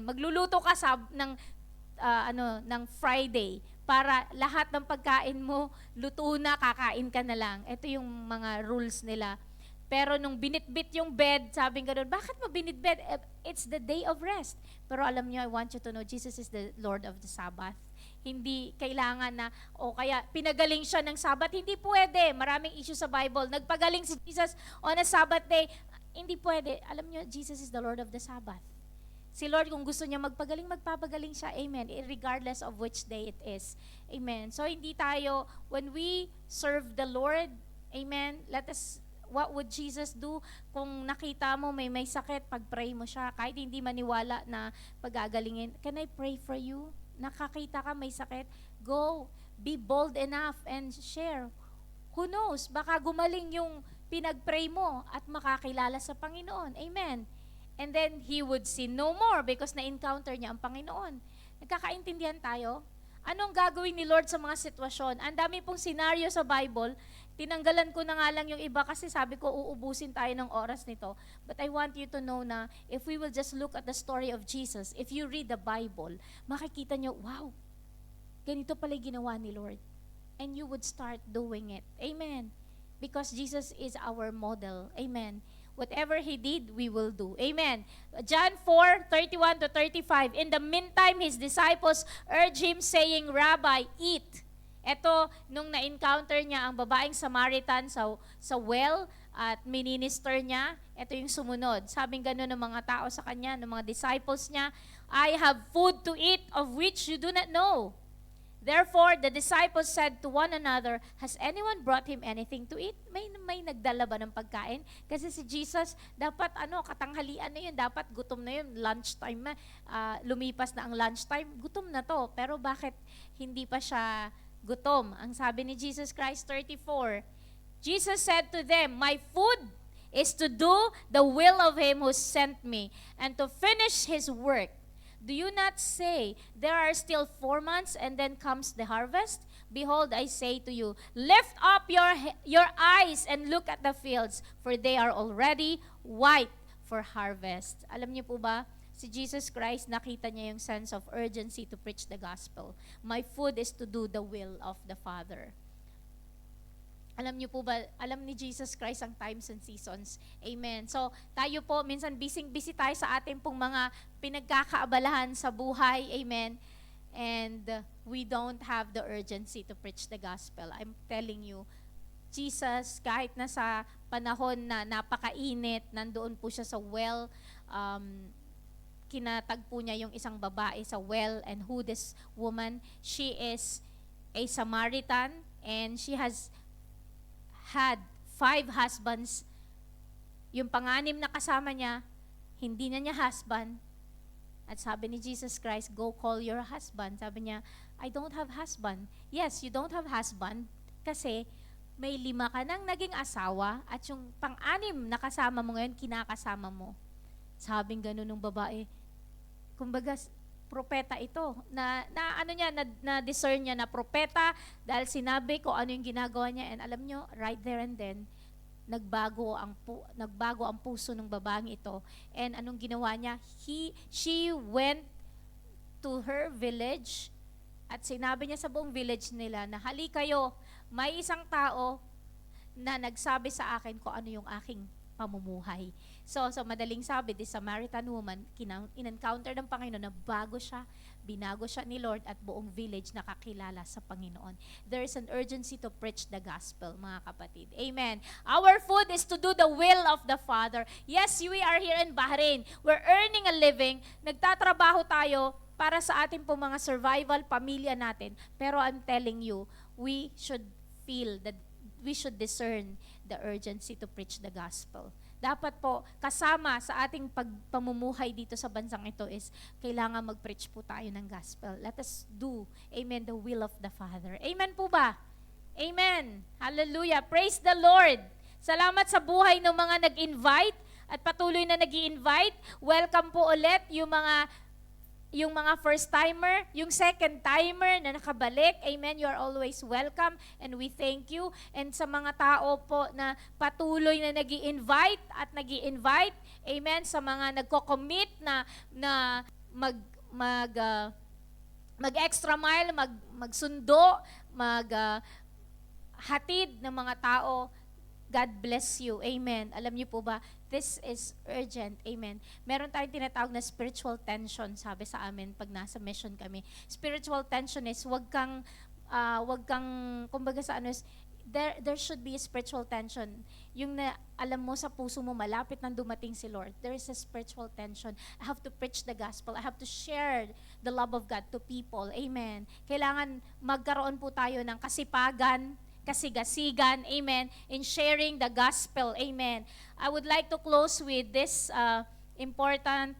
magluluto ka ng Friday. para lahat ng pagkain mo, luto na, kakain ka na lang. Ito yung mga rules nila. Pero nung binitbit yung bed, sabi nga doon, bakit mo binitbit? It's the day of rest. Pero alam niyo, I want you to know, Jesus is the Lord of the Sabbath. Hindi kailangan na, o kaya pinagaling siya ng Sabbath. Hindi pwede. Maraming issue sa Bible. Nagpagaling si Jesus on a Sabbath day. Hindi pwede. Alam niyo, Jesus is the Lord of the Sabbath. Si Lord, kung gusto niya magpagaling, magpapagaling siya. Amen. Regardless of which day it is. Amen. So, hindi tayo, when we serve the Lord, amen, what would Jesus do? Kung nakita mo may sakit, pag-pray mo siya. Kahit hindi maniwala na pagagalingin, can I pray for you? Nakakita ka may sakit, go. Be bold enough and share. Who knows? Baka gumaling yung pinag-pray mo at makakilala sa Panginoon. Amen. And then, he would sin no more because na-encounter niya ang Panginoon. Nagkakaintindihan tayo? Anong gagawin ni Lord sa mga sitwasyon? Ang dami pong senaryo sa Bible. Tinanggalan ko na nga lang yung iba kasi sabi ko, uubusin tayo ng oras nito. But I want you to know na if we will just look at the story of Jesus, if you read the Bible, makikita nyo, wow, ganito pala ginawa ni Lord. And you would start doing it. Amen. Because Jesus is our model. Amen. Whatever He did, we will do. Amen. John 4:31-35. In the meantime, His disciples urged Him saying, Rabbi, eat. Ito, nung na-encounter niya ang babaeng Samaritan sa well at minister niya, ito yung sumunod. Sabing gano'n ng mga tao sa kanya, ng mga disciples niya, I have food to eat of which you do not know. Therefore, the disciples said to one another, has anyone brought him anything to eat? May nagdala ba ng pagkain? Kasi si Jesus, dapat katanghalian na yun, dapat gutom na yun, lunchtime na, lumipas na ang lunchtime, gutom na to. Pero bakit hindi pa siya gutom? Ang sabi ni Jesus Christ 34, Jesus said to them, my food is to do the will of Him who sent me and to finish His work. Do you not say, there are still 4 months and then comes the harvest? Behold, I say to you, lift up your eyes and look at the fields, for they are already white for harvest. Alam niyo po ba, si Jesus Christ, nakita niya yung sense of urgency to preach the gospel. My food is to do the will of the Father. Alam niyo po ba, alam ni Jesus Christ ang times and seasons. Amen. So, tayo po, minsan busy tayo sa ating pong mga pinagkakaabalahan sa buhay. Amen. And we don't have the urgency to preach the gospel. I'm telling you, Jesus, kahit nasa panahon na napakainit, nandoon po siya sa well, kinatagpo niya yung isang babae sa well, and who this woman, she is a Samaritan, and she has had 5 husbands. Yung panganim na kasama niya, hindi na niya husband. At sabi ni Jesus Christ, go call your husband. Sabi niya, I don't have husband. Yes, you don't have husband kasi may 5 ka nang naging asawa at yung pang-anim na kasama mo ngayon, kinakasama mo. Sabing gano'n ng babae. Kumbaga, propeta ito. Na-discern niya na propeta dahil sinabi ko ano yung ginagawa niya. And alam nyo, right there and then, nagbago ang puso ng babaeng ito. And anong ginawa niya? She went to her village at sinabi niya sa buong village nila na hali kayo, may isang tao na nagsabi sa akin kung ano yung aking pamumuhay. So madaling sabi, this Samaritan woman, in-encounter ng Panginoon na binago siya ni Lord at buong village nakakilala sa Panginoon. There is an urgency to preach the gospel, mga kapatid. Amen. Our food is to do the will of the Father. Yes, we are here in Bahrain. We're earning a living. Nagtatrabaho tayo para sa ating po mga survival, pamilya natin. Pero I'm telling you, we should feel that we should discern the urgency to preach the gospel. Dapat po, kasama sa ating pamumuhay dito sa bansang ito is, kailangan mag-preach po tayo ng gospel. Let us do, amen, the will of the Father. Amen po ba? Amen. Hallelujah. Praise the Lord. Salamat sa buhay ng mga nag-invite at patuloy na nag-i-invite. Welcome po ulit yung mga first-timer, yung second-timer na nakabalik. Amen. You are always welcome and we thank you. And sa mga tao po na patuloy na nag-i-invite at nag-i-invite, amen, sa mga nagko-commit na mag-extra mile, magsundo, hatid ng mga tao. God bless you. Amen. Alam niyo po ba, this is urgent. Amen. Meron tayong tinatawag na spiritual tension, sabi sa amin pag nasa mission kami. Spiritual tension is wag kang, kumbaga sa ano is, there should be a spiritual tension. Yung na alam mo sa puso mo, malapit nang dumating si Lord. There is a spiritual tension. I have to preach the gospel. I have to share the love of God to people. Amen. Kailangan magkaroon po tayo ng kasipagan, kasigasigan, amen, in sharing the gospel, amen. I would like to close with this important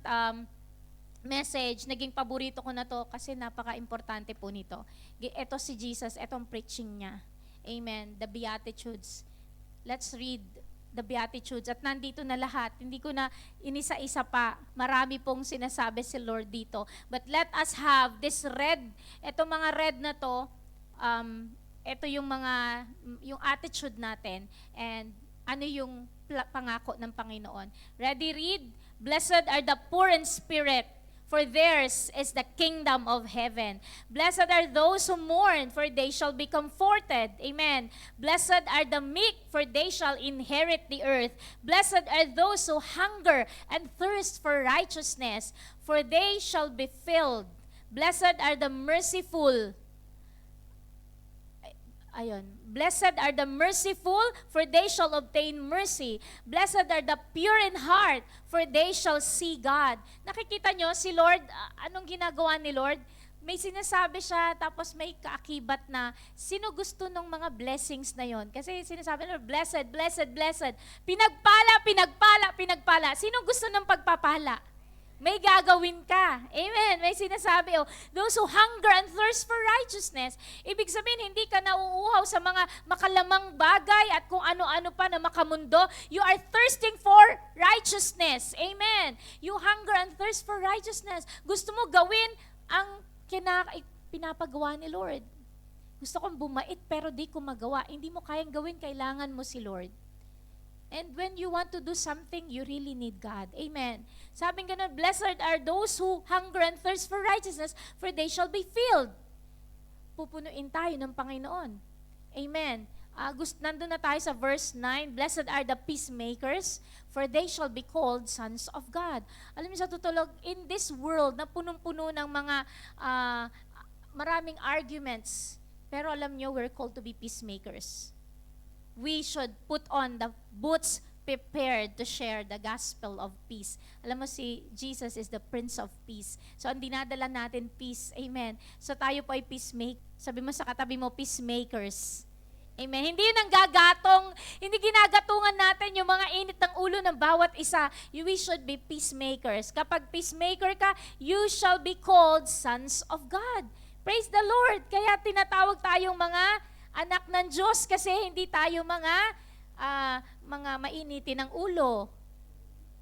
message. Naging paborito ko na to kasi napaka-importante po nito. Ito si Jesus, etong preaching niya. Amen. The Beatitudes. Let's read the Beatitudes. At nandito na lahat. Hindi ko na inisa-isa pa. Marami pong sinasabi si Lord dito. But let us have this red, etong mga red na to, ito yung attitude natin and ano yung pangako ng Panginoon. Ready, read? Blessed are the poor in spirit, for theirs is the kingdom of heaven. Blessed are those who mourn, for they shall be comforted. Amen. Blessed are the meek, for they shall inherit the earth. Blessed are those who hunger and thirst for righteousness, for they shall be filled. Blessed are the merciful. Blessed are the merciful, for they shall obtain mercy. Blessed are the pure in heart, for they shall see God. Nakikita nyo, si Lord, anong ginagawa ni Lord? May sinasabi siya, tapos may kaakibat na, sino gusto ng mga blessings na yon? Kasi sinasabi nila, blessed, blessed, blessed. Pinagpala, pinagpala, pinagpala. Sino gusto ng pagpapala? May gagawin ka. Amen. May sinasabi, those who hunger and thirst for righteousness. Ibig sabihin, hindi ka nauuhaw sa mga makalamang bagay at kung ano-ano pa na makamundo. You are thirsting for righteousness. Amen. You hunger and thirst for righteousness. Gusto mo gawin ang pinapagawa ni Lord. Gusto kong bumait pero di ko magawa. Hindi mo kayang gawin, kailangan mo si Lord. And when you want to do something, you really need God. Amen. Sabing ganun, blessed are those who hunger and thirst for righteousness, for they shall be filled. Pupunuin tayo ng Panginoon. Amen. Nandun na tayo sa verse 9, blessed are the peacemakers, for they shall be called sons of God. Alam niyo sa tutulog, in this world na punong-puno ng mga maraming arguments, pero alam niyo, we're called to be peacemakers. We should put on the boots prepared to share the gospel of peace. Alam mo, si Jesus is the Prince of Peace. So, ang dinadala natin, peace. Amen. So, tayo po ay peacemaker. Sabi mo sa katabi mo, peacemakers. Amen. Hindi yun ang gagatong, hindi ginagatungan natin yung mga init ng ulo ng bawat isa. We should be peacemakers. Kapag peacemaker ka, you shall be called sons of God. Praise the Lord. Kaya tinatawag tayong mga anak ng Diyos kasi hindi tayo mga mainitin ng ulo.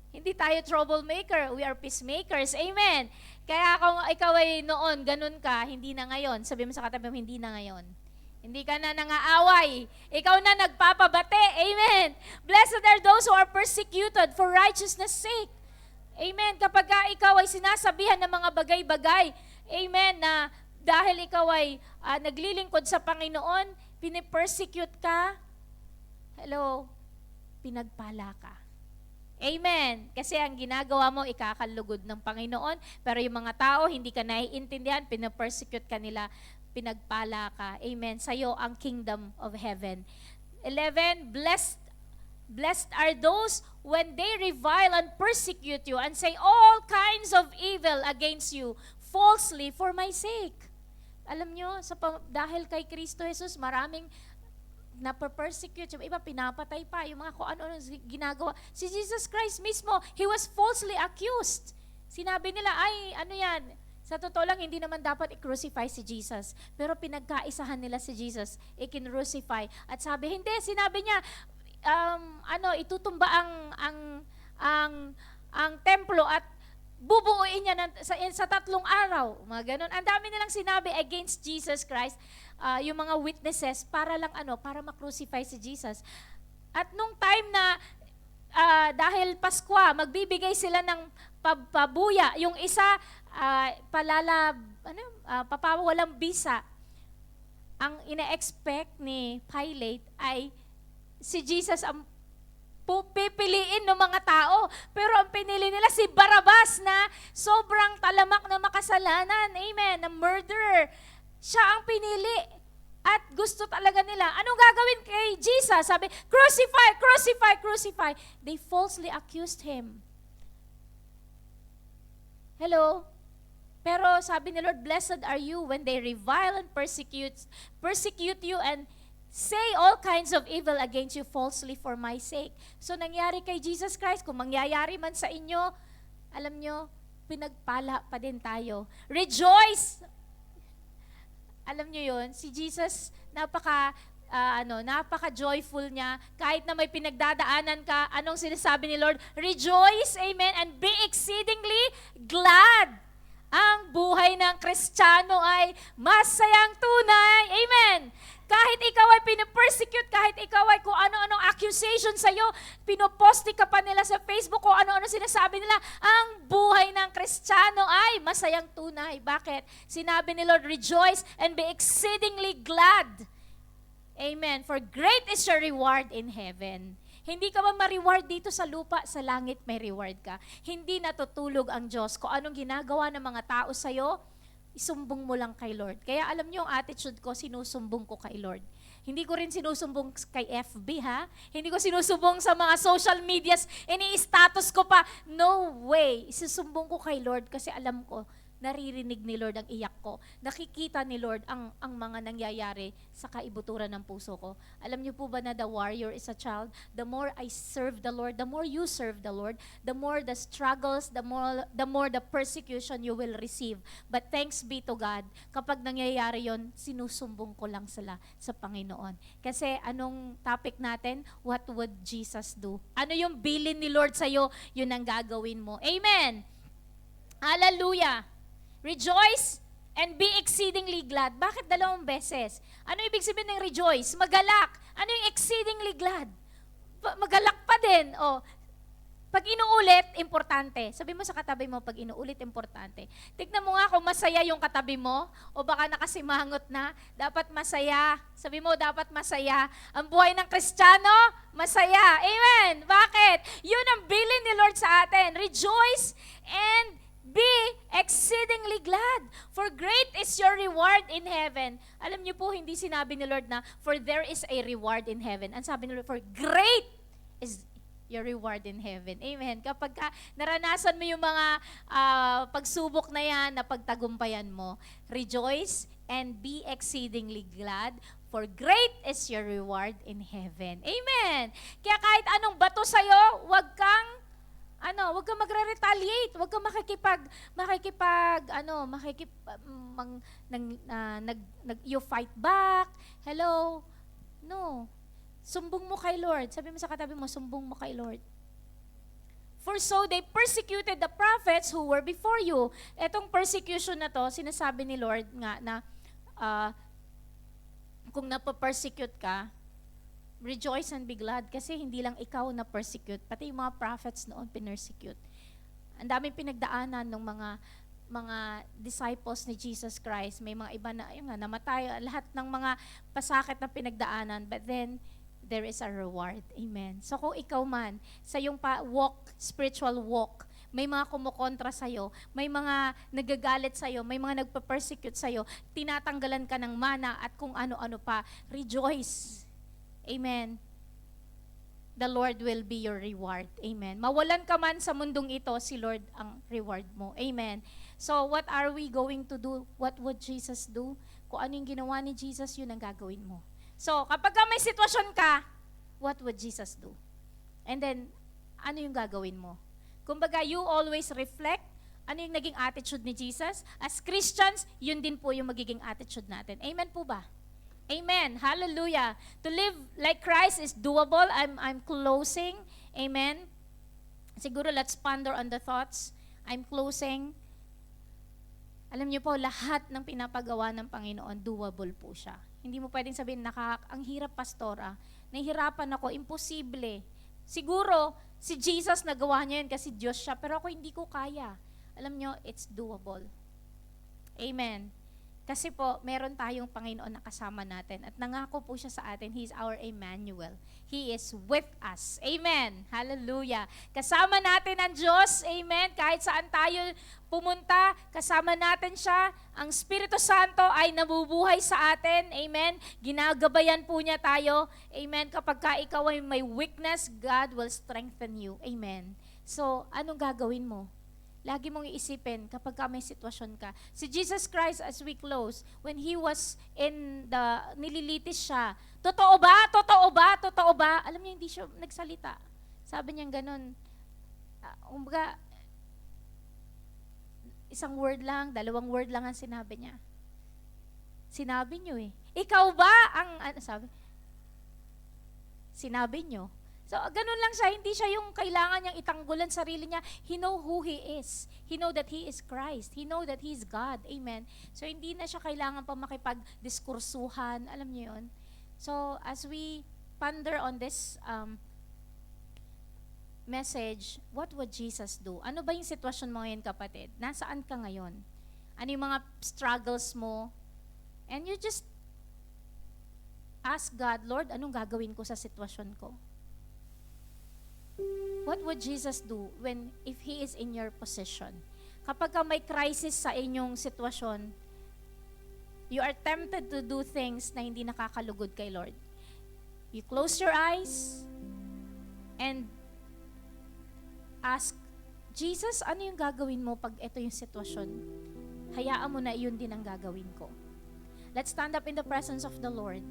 Hindi tayo troublemaker. We are peacemakers. Amen. Kaya kung ikaw ay noon, ganun ka, hindi na ngayon. Sabi mo sa katabi mo, hindi na ngayon. Hindi ka na nangaaway. Ikaw na nagpapabate. Amen. Blessed are those who are persecuted for righteousness' sake. Amen. Kapag ikaw ay sinasabihan ng mga bagay-bagay, amen, na dahil ikaw ay naglilingkod sa Panginoon, pinipersecute ka, hello, pinagpala ka. Amen. Kasi ang ginagawa mo, ikakalugod ng Panginoon, pero yung mga tao, hindi ka naiintindihan, pinipersecute ka nila, pinagpala ka. Amen. Sa'yo ang kingdom of heaven. 11, Blessed are those when they revile and persecute you and say all kinds of evil against you falsely for my sake. Alam nyo, dahil kay Kristo Jesus, maraming napapersecute. Yung iba, pinapatay pa. Yung mga kung ano-ano ginagawa. Si Jesus Christ mismo, He was falsely accused. Sinabi nila, ay, ano yan? Sa totoo lang, hindi naman dapat i-crucify si Jesus. Pero pinagkaisahan nila si Jesus, i-crucify. At sabi, hindi, sinabi niya, itutumba ang templo at bubuuin niya sa 3 araw. Mga ganun. Ang dami nilang sinabi against Jesus Christ, yung mga witnesses, para lang para ma-crucify si Jesus. At nung time na, dahil Paskwa, magbibigay sila ng pabuya. Yung isa, papawalang bisa. Ang ina-expect ni Pilate ay si Jesus ang pipiliin ng mga tao. Pero ang pinili nila si Barabbas na sobrang talamak na makasalanan. Amen. Na murderer. Siya ang pinili. At gusto talaga nila. Anong gagawin kay Jesus? Sabi, crucify, crucify, crucify. They falsely accused him. Hello? Pero sabi ni Lord, blessed are you when they revile and persecute you and say all kinds of evil against you falsely for my sake. So nangyari kay Jesus Christ, kung mangyayari man sa inyo, alam nyo, pinagpala pa din tayo. Rejoice! Alam nyo yun, si Jesus, napaka-joyful niya. Kahit na may pinagdadaanan ka, anong sinasabi ni Lord? Rejoice, amen, and be exceedingly glad. Ang buhay ng Kristiyano ay masayang tunay. Amen. Kahit ikaw ay pinapersecute, kahit ikaw ay kung ano-anong accusation sa'yo, pinoposti ka pa nila sa Facebook, kung ano-ano sinasabi nila, ang buhay ng Kristiyano ay masayang tunay. Bakit? Sinabi ni Lord, rejoice and be exceedingly glad. Amen. For great is your reward in heaven. Hindi ka ba ma-reward dito sa lupa, sa langit may reward ka. Hindi natutulog ang Diyos. Kung anong ginagawa ng mga tao sa'yo, isumbong mo lang kay Lord. Kaya alam niyo yung attitude ko, sinusumbong ko kay Lord. Hindi ko rin sinusumbong kay FB, ha? Hindi ko sinusumbong sa mga social medias, ini-status ko pa. No way. Isusumbong ko kay Lord kasi alam ko, naririnig ni Lord ang iyak ko. Nakikita ni Lord ang mga nangyayari sa kaibuturan ng puso ko. Alam niyo po ba na the warrior is a child? The more I serve the Lord, the more you serve the Lord, the more the struggles, the more the persecution you will receive. But thanks be to God, kapag nangyayari yon, sinusumbong ko lang sila sa Panginoon. Kasi anong topic natin? What would Jesus do? Ano yung bilin ni Lord sa'yo, yun ang gagawin mo. Amen! Hallelujah! Rejoice and be exceedingly glad. Bakit dalawang beses? Ano ibig sabihin ng rejoice? Magalak. Ano yung exceedingly glad? Magalak pa din. O, pag inuulit, importante. Sabi mo sa katabi mo, pag inuulit, importante. Tignan mo nga kung masaya yung katabi mo o baka nakasimangot na. Dapat masaya. Sabi mo, dapat masaya. Ang buhay ng Kristiyano, masaya. Amen. Bakit? Yun ang bilin ni Lord sa atin. Rejoice and be exceedingly glad, for great is your reward in heaven. Alam niyo po, hindi sinabi ni Lord na, for there is a reward in heaven. Ang sabi ni Lord, for great is your reward in heaven. Amen. Kapag naranasan mo yung mga pagsubok na yan, na pagtagumpayan mo, rejoice and be exceedingly glad, for great is your reward in heaven. Amen. Kaya kahit anong bato sa'yo, wag kang magre-retaliate, wag kang you fight back. Hello? No. Sumbong mo kay Lord. Sabi mo sa katabi mo, sumbong mo kay Lord. For so they persecuted the prophets who were before you. Etong persecution na to, sinasabi ni Lord nga na kung napapersecute ka, rejoice and be glad kasi hindi lang ikaw na persecute, pati yung mga prophets noon pinersecute. Ang daming pinagdaanan ng mga disciples ni Jesus Christ. May mga iba na namatay, lahat ng mga pasakit na pinagdaanan, but then there is a reward. Amen. So kung ikaw man sa yung spiritual walk, may mga kumukontra sa'yo, may mga nagagalit sa'yo, may mga nagpa-persecute sa'yo, tinatanggalan ka ng mana at kung ano-ano pa, rejoice. Amen. The Lord will be your reward. Amen. Mawalan ka man sa mundong ito, si Lord ang reward mo. Amen. So, what are we going to do? What would Jesus do? Kung ano yung ginawa ni Jesus, yun ang gagawin mo. So, kapag may sitwasyon ka, what would Jesus do? And then, ano yung gagawin mo? Kumbaga, you always reflect ano yung naging attitude ni Jesus. As Christians, yun din po yung magiging attitude natin. Amen po ba? Amen. Hallelujah. To live like Christ is doable. I'm closing. Amen. Siguro let's ponder on the thoughts. I'm closing. Alam niyo po, lahat ng pinapagawa ng Panginoon, doable po siya. Hindi mo pwedeng sabihin, ang hirap, pastora. Nahihirapan ako, imposible. Siguro, si Jesus nagawa niya yun kasi Diyos siya, pero ako hindi ko kaya. Alam niyo, it's doable. Amen. Kasi po, meron tayong Panginoon na kasama natin at nangako po siya sa atin, He is our Emmanuel. He is with us. Amen. Hallelujah. Kasama natin ang Diyos. Amen. Kahit saan tayo pumunta, kasama natin siya. Ang Espiritu Santo ay nabubuhay sa atin. Amen. Ginagabayan po niya tayo. Amen. Kapag ka ikaw ay may weakness, God will strengthen you. Amen. So, anong gagawin mo? Lagi mong iisipin kapag ka may sitwasyon ka. Si Jesus Christ, as we close, when He was nililitis siya, totoo ba? Totoo ba? Totoo ba? Alam niyo, hindi siya nagsalita. Sabi niya ganun, umbaga, isang word lang, dalawang word lang ang sinabi niya. Sinabi niyo eh. Ikaw ba ang, sinabi niyo. So, ganun lang siya. Hindi siya yung kailangan niyang itanggulan sarili niya. He know who He is. He know that He is Christ. He know that He is God. Amen. So, hindi na siya kailangan pa makipag-diskursuhan. Alam niyo yun? So, as we ponder on this message, what would Jesus do? Ano ba yung sitwasyon mo ngayon, kapatid? Nasaan ka ngayon? Ano yung mga struggles mo? And you just ask God, Lord, anong gagawin ko sa sitwasyon ko? What would Jesus do if He is in your position? Kapag may crisis sa inyong sitwasyon, you are tempted to do things na hindi nakakalugod kay Lord. You close your eyes and ask, Jesus, ano yung gagawin mo pag ito yung sitwasyon? Hayaan mo na yun din ang gagawin ko. Let's stand up in the presence of the Lord.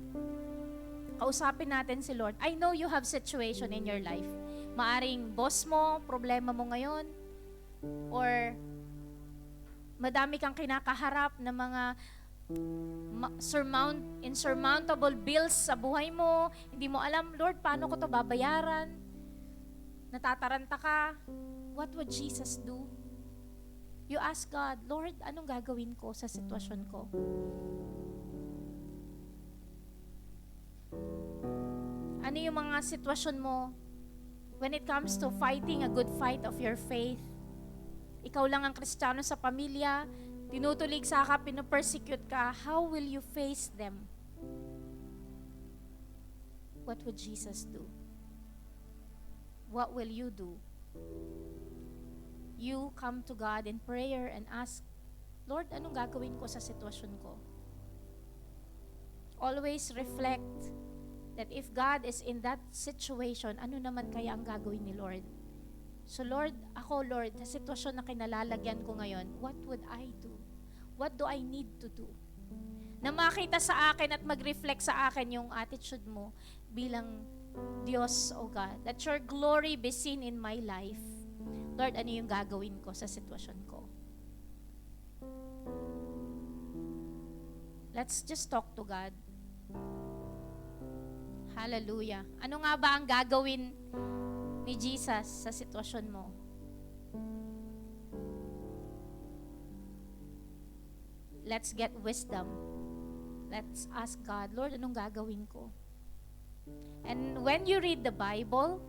Kausapin natin si Lord. I know you have situation in your life. Maaring boss mo, problema mo ngayon, or madami kang kinakaharap na mga insurmountable bills sa buhay mo. Hindi mo alam, Lord, paano ko to babayaran? Natataranta ka. What would Jesus do? You ask God, Lord, anong gagawin ko sa sitwasyon ko? Ano yung mga sitwasyon mo when it comes to fighting a good fight of your faith? Ikaw lang ang Kristiyano sa pamilya, tinutulig sa ka, pinapersecute ka, how will you face them? What would Jesus do? What will you do? You come to God in prayer and ask, Lord, anong gagawin ko sa sitwasyon ko? Always reflect that if God is in that situation, ano naman kaya ang gagawin ni Lord? So Lord, Lord, sa sitwasyon na kinalalagyan ko ngayon, what would I do? What do I need to do? Na makita sa akin at mag-reflect sa akin yung attitude mo bilang Diyos, O God. That your glory be seen in my life. Lord, ano yung gagawin ko sa sitwasyon ko? Let's just talk to God. Hallelujah. Ano nga ba ang gagawin ni Jesus sa sitwasyon mo? Let's get wisdom. Let's ask God, Lord, anong gagawin ko? And when you read the Bible,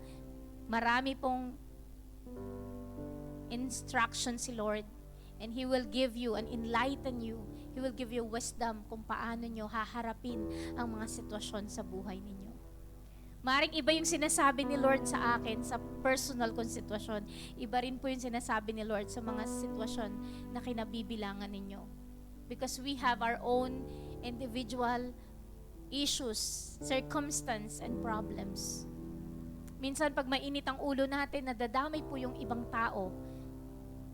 marami pong instruction si Lord, and He will give you and enlighten you. He will give you wisdom kung paano nyo haharapin ang mga sitwasyon sa buhay ninyo. Maring iba yung sinasabi ni Lord sa akin sa personal kong sitwasyon. Iba rin po yung sinasabi ni Lord sa mga sitwasyon na kinabibilangan ninyo. Because we have our own individual issues, circumstance, and problems. Minsan pag mainit ang ulo natin, nadadamay po yung ibang tao.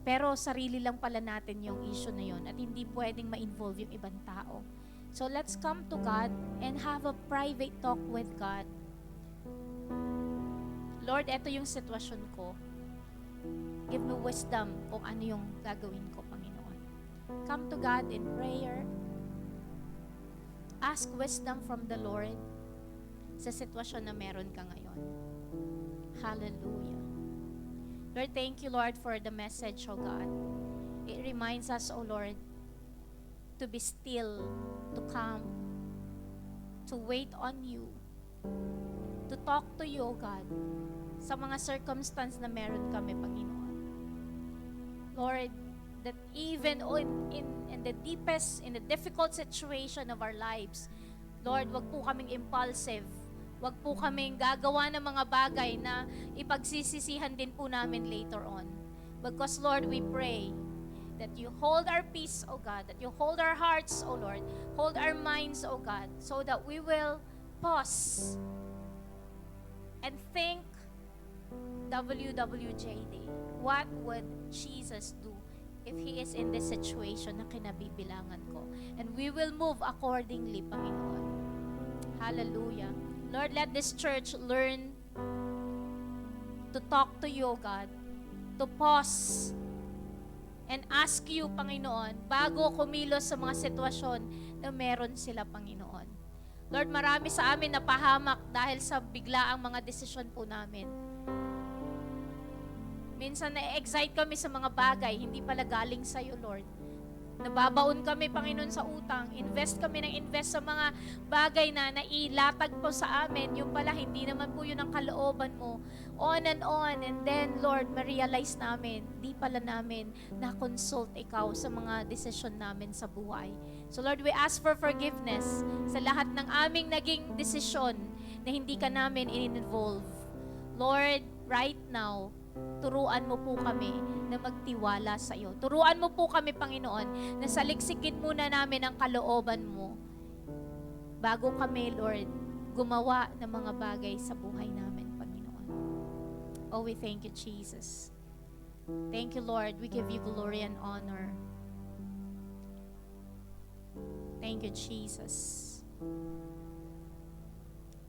Pero sarili lang pala natin yung issue na yun at hindi pwedeng ma-involve yung ibang tao. So let's come to God and have a private talk with God. Lord, eto yung sitwasyon ko. Give me wisdom kung ano yung gagawin ko, Panginoon. Come to God in prayer. Ask wisdom from the Lord sa sitwasyon na meron ka ngayon. Hallelujah. Lord, thank you, Lord, for the message, O God. It reminds us, O Lord, to be still, to calm, to wait on you, to talk to you, O God, sa mga circumstance na meron kami, Panginoon. Lord, that even in the deepest, in the difficult situation of our lives, Lord, wag po kaming impulsive. Wag po kaming gagawa ng mga bagay na ipagsisisihan din po namin later on. Because Lord, we pray that you hold our peace, O God, that you hold our hearts, O Lord, hold our minds, O God, so that we will pause and think, WWJD, what would Jesus do if He is in this situation na kinabibilangan ko? And we will move accordingly, Panginoon. Hallelujah. Lord, let this church learn to talk to you, God, to pause and ask you, Panginoon, bago kumilos sa mga sitwasyon na meron sila, Panginoon. Lord, marami sa amin napahamak dahil sa biglaang mga desisyon po namin. Minsan na-excite kami sa mga bagay, hindi pala galing sa iyo, Lord. Nababaon kami, Panginoon, sa utang. Invest kami ng invest sa mga bagay na nailatag po sa amin. Yung pala, hindi naman po yun ang kalooban mo. On. And then, Lord, ma-realize namin, di pala namin na-consult ikaw sa mga desisyon namin sa buhay. So, Lord, we ask for forgiveness sa lahat ng aming naging desisyon na hindi ka namin in-involve. Lord, right now, turuan mo po kami na magtiwala sa iyo. Turuan mo po kami, Panginoon, na saliksikin muna namin ang kalooban mo bago kami, Lord, gumawa ng mga bagay sa buhay namin, Panginoon. Oh, we thank you, Jesus. Thank you, Lord. We give you glory and honor. Thank you, Jesus.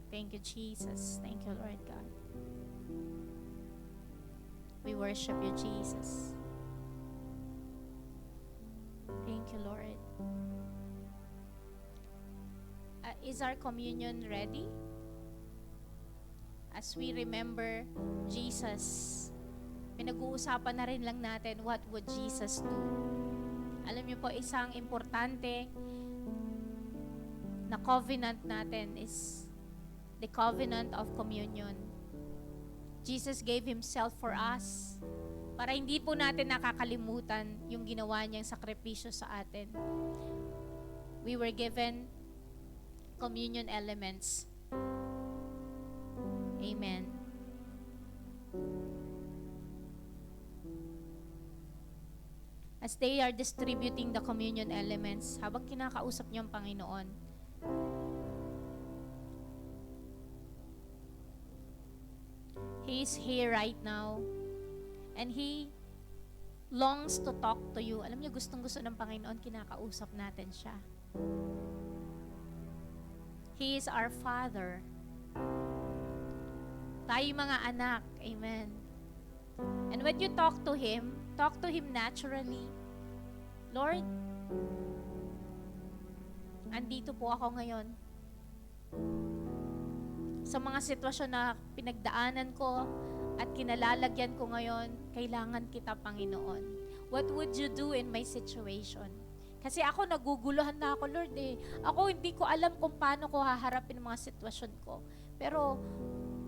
Thank you, Jesus. Thank you, Lord God. We worship you, Jesus. Thank you, Lord. Is our communion ready? As we remember Jesus, pinag-uusapan na rin lang natin, what would Jesus do? Alam niyo po, isang importante na covenant natin is the covenant of communion. Jesus gave Himself for us para hindi po natin nakakalimutan yung ginawa niyang sakripisyo sa atin. We were given communion elements. Amen. As they are distributing the communion elements, habang kinakausap niyo ang Panginoon, He is here right now. And He longs to talk to you. Alam niyo, gustong-gusto ng Panginoon, kinakausap natin siya. He is our Father. Tayo mga anak. Amen. And when you talk to Him naturally. Lord, andito po ako ngayon. Sa mga sitwasyon na pinagdaanan ko at kinalalagyan ko ngayon, kailangan kita, Panginoon. What would you do in my situation? Kasi ako, naguguluhan na ako, Lord eh. Ako, hindi ko alam kung paano ko haharapin ang mga sitwasyon ko. Pero,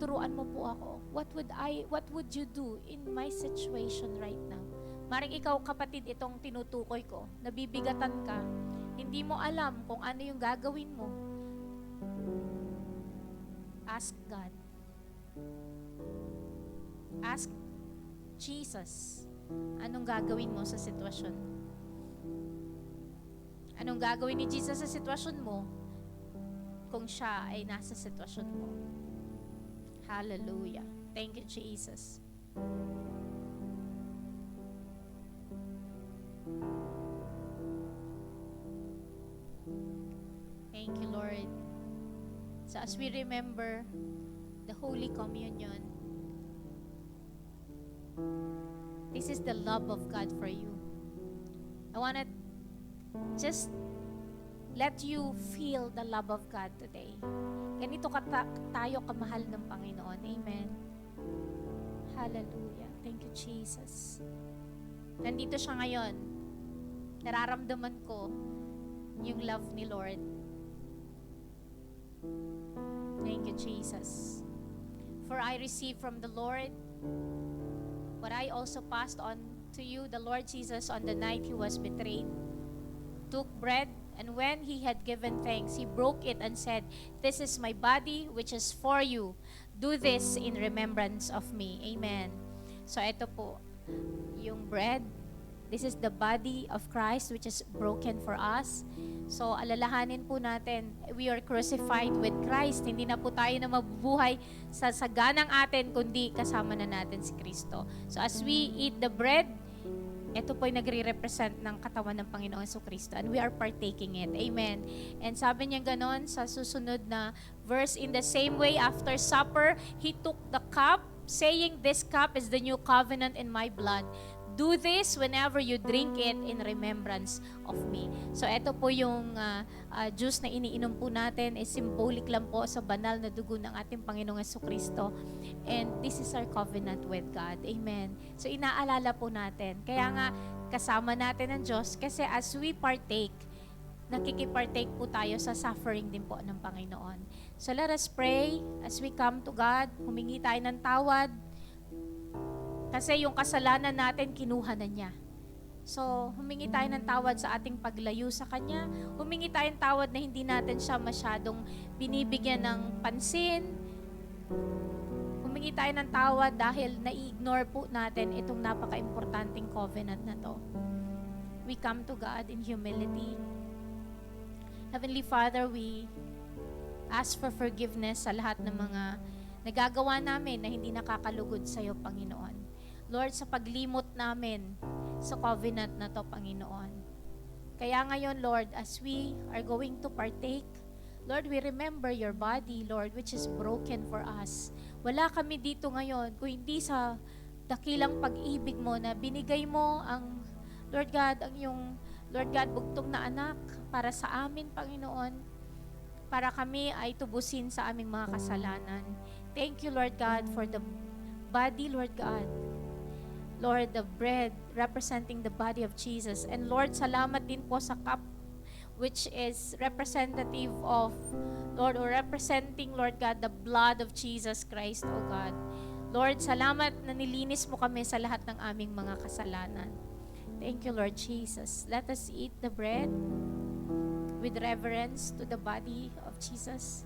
turuan mo po ako. What would you do in my situation right now? Maring ikaw, kapatid, itong tinutukoy ko. Nabibigatan ka. Hindi mo alam kung ano yung gagawin mo. Ask God. Ask Jesus. Anong gagawin mo sa sitwasyon? Anong gagawin ni Jesus sa sitwasyon mo kung siya ay nasa sitwasyon mo? Hallelujah. Thank you, Jesus. Thank you, Lord. So as we remember the Holy Communion, this is the love of God for you. I want to just let you feel the love of God today. Ganito tayo kamahal ng Panginoon. Amen. Hallelujah. Thank you, Jesus. Nandito siya ngayon. Nararamdaman ko yung love ni Lord. Thank you, Jesus. For I received from the Lord what I also passed on to you, the Lord Jesus, on the night he was betrayed, took bread, and when he had given thanks, he broke it and said, "This is my body, which is for you. Do this in remembrance of me." Amen. So ito po, yung bread. This is the body of Christ, which is broken for us. So alalahanin po natin, we are crucified with Christ. Hindi na po tayo na mabubuhay sa saganang atin, kundi kasama na natin si Kristo. So as we eat the bread, ito po ay nagre-represent ng katawan ng Panginoong Jesucristo, and we are partaking it. Amen. And sabi niya ganon sa susunod na verse, "In the same way, after supper, he took the cup, saying, 'This cup is the new covenant in my blood. Do this whenever you drink it in remembrance of me.'" So ito po yung juice na iniinom po natin, is symbolic lang po sa banal na dugo ng ating Panginoong Jesucristo. And this is our covenant with God. Amen. So inaalala po natin. Kaya nga kasama natin ang Diyos, kasi as we partake, nakikipartake po tayo sa suffering din po ng Panginoon. So let us pray as we come to God. Humingi tayo ng tawad. Kasi yung kasalanan natin, kinuha na niya. So, humingi tayo ng tawad sa ating paglayo sa Kanya. Humingi tayo ng tawad na hindi natin siya masyadong binibigyan ng pansin. Humingi tayo ng tawad dahil nai-ignore po natin itong napaka-importanting covenant na to. We come to God in humility. Heavenly Father, we ask for forgiveness sa lahat ng mga nagagawa namin na hindi nakakalugod sa iyo, Panginoon. Lord, sa paglimot namin sa covenant na to, Panginoon. Kaya ngayon, Lord, as we are going to partake, Lord, we remember your body, Lord, which is broken for us. Wala kami dito ngayon kung hindi sa dakilang pag-ibig mo na binigay mo ang, Lord God, ang yung, Lord God, bugtong na anak para sa amin, Panginoon, para kami ay tubusin sa aming mga kasalanan. Thank you, Lord God, for the body, Lord God. Lord, the bread representing the body of Jesus. And Lord, salamat din po sa cup, which is representative of, Lord, or representing, Lord God, the blood of Jesus Christ, O God. Lord, salamat na nilinis mo kami sa lahat ng aming mga kasalanan. Thank you, Lord Jesus. Let us eat the bread with reverence to the body of Jesus.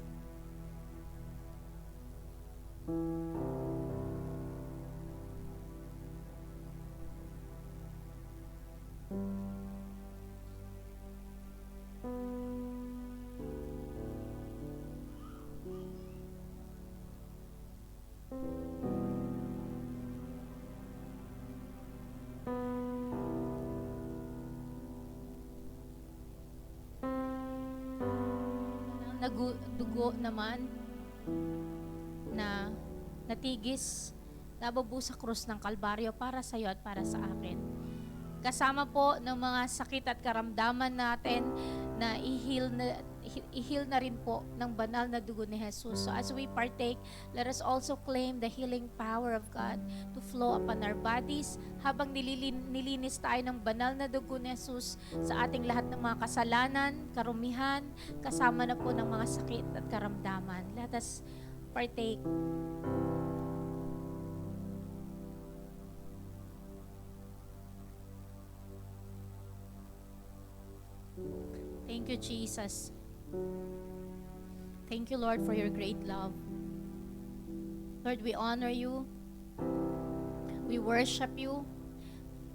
Dugo naman na natigis, nabubu sa krus ng Kalbaryo para sa iyo at para sa akin. Kasama po ng mga sakit at karamdaman natin na i-heal na rin po ng banal na dugo ni Jesus. So as we partake, let us also claim the healing power of God to flow upon our bodies habang nilinis tayo ng banal na dugo ni Jesus sa ating lahat ng mga kasalanan, karumihan, kasama na po ng mga sakit at karamdaman. Let us partake. Thank you, Jesus. Thank you, Lord, for your great love. Lord, we honor you. We worship you.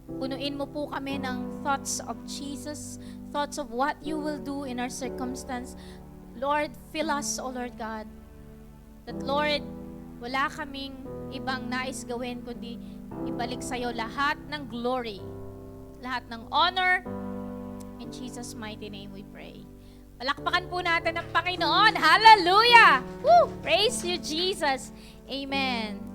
Punuin mo po kami ng thoughts of Jesus, thoughts of what you will do in our circumstance. Lord, fill us, O Lord God. That, Lord, wala kaming ibang nais gawin kundi ibalik sa iyo lahat ng glory, lahat ng honor. In Jesus' mighty name we pray. Palakpakan po natin ang Panginoon. Hallelujah! Woo! Praise you, Jesus. Amen.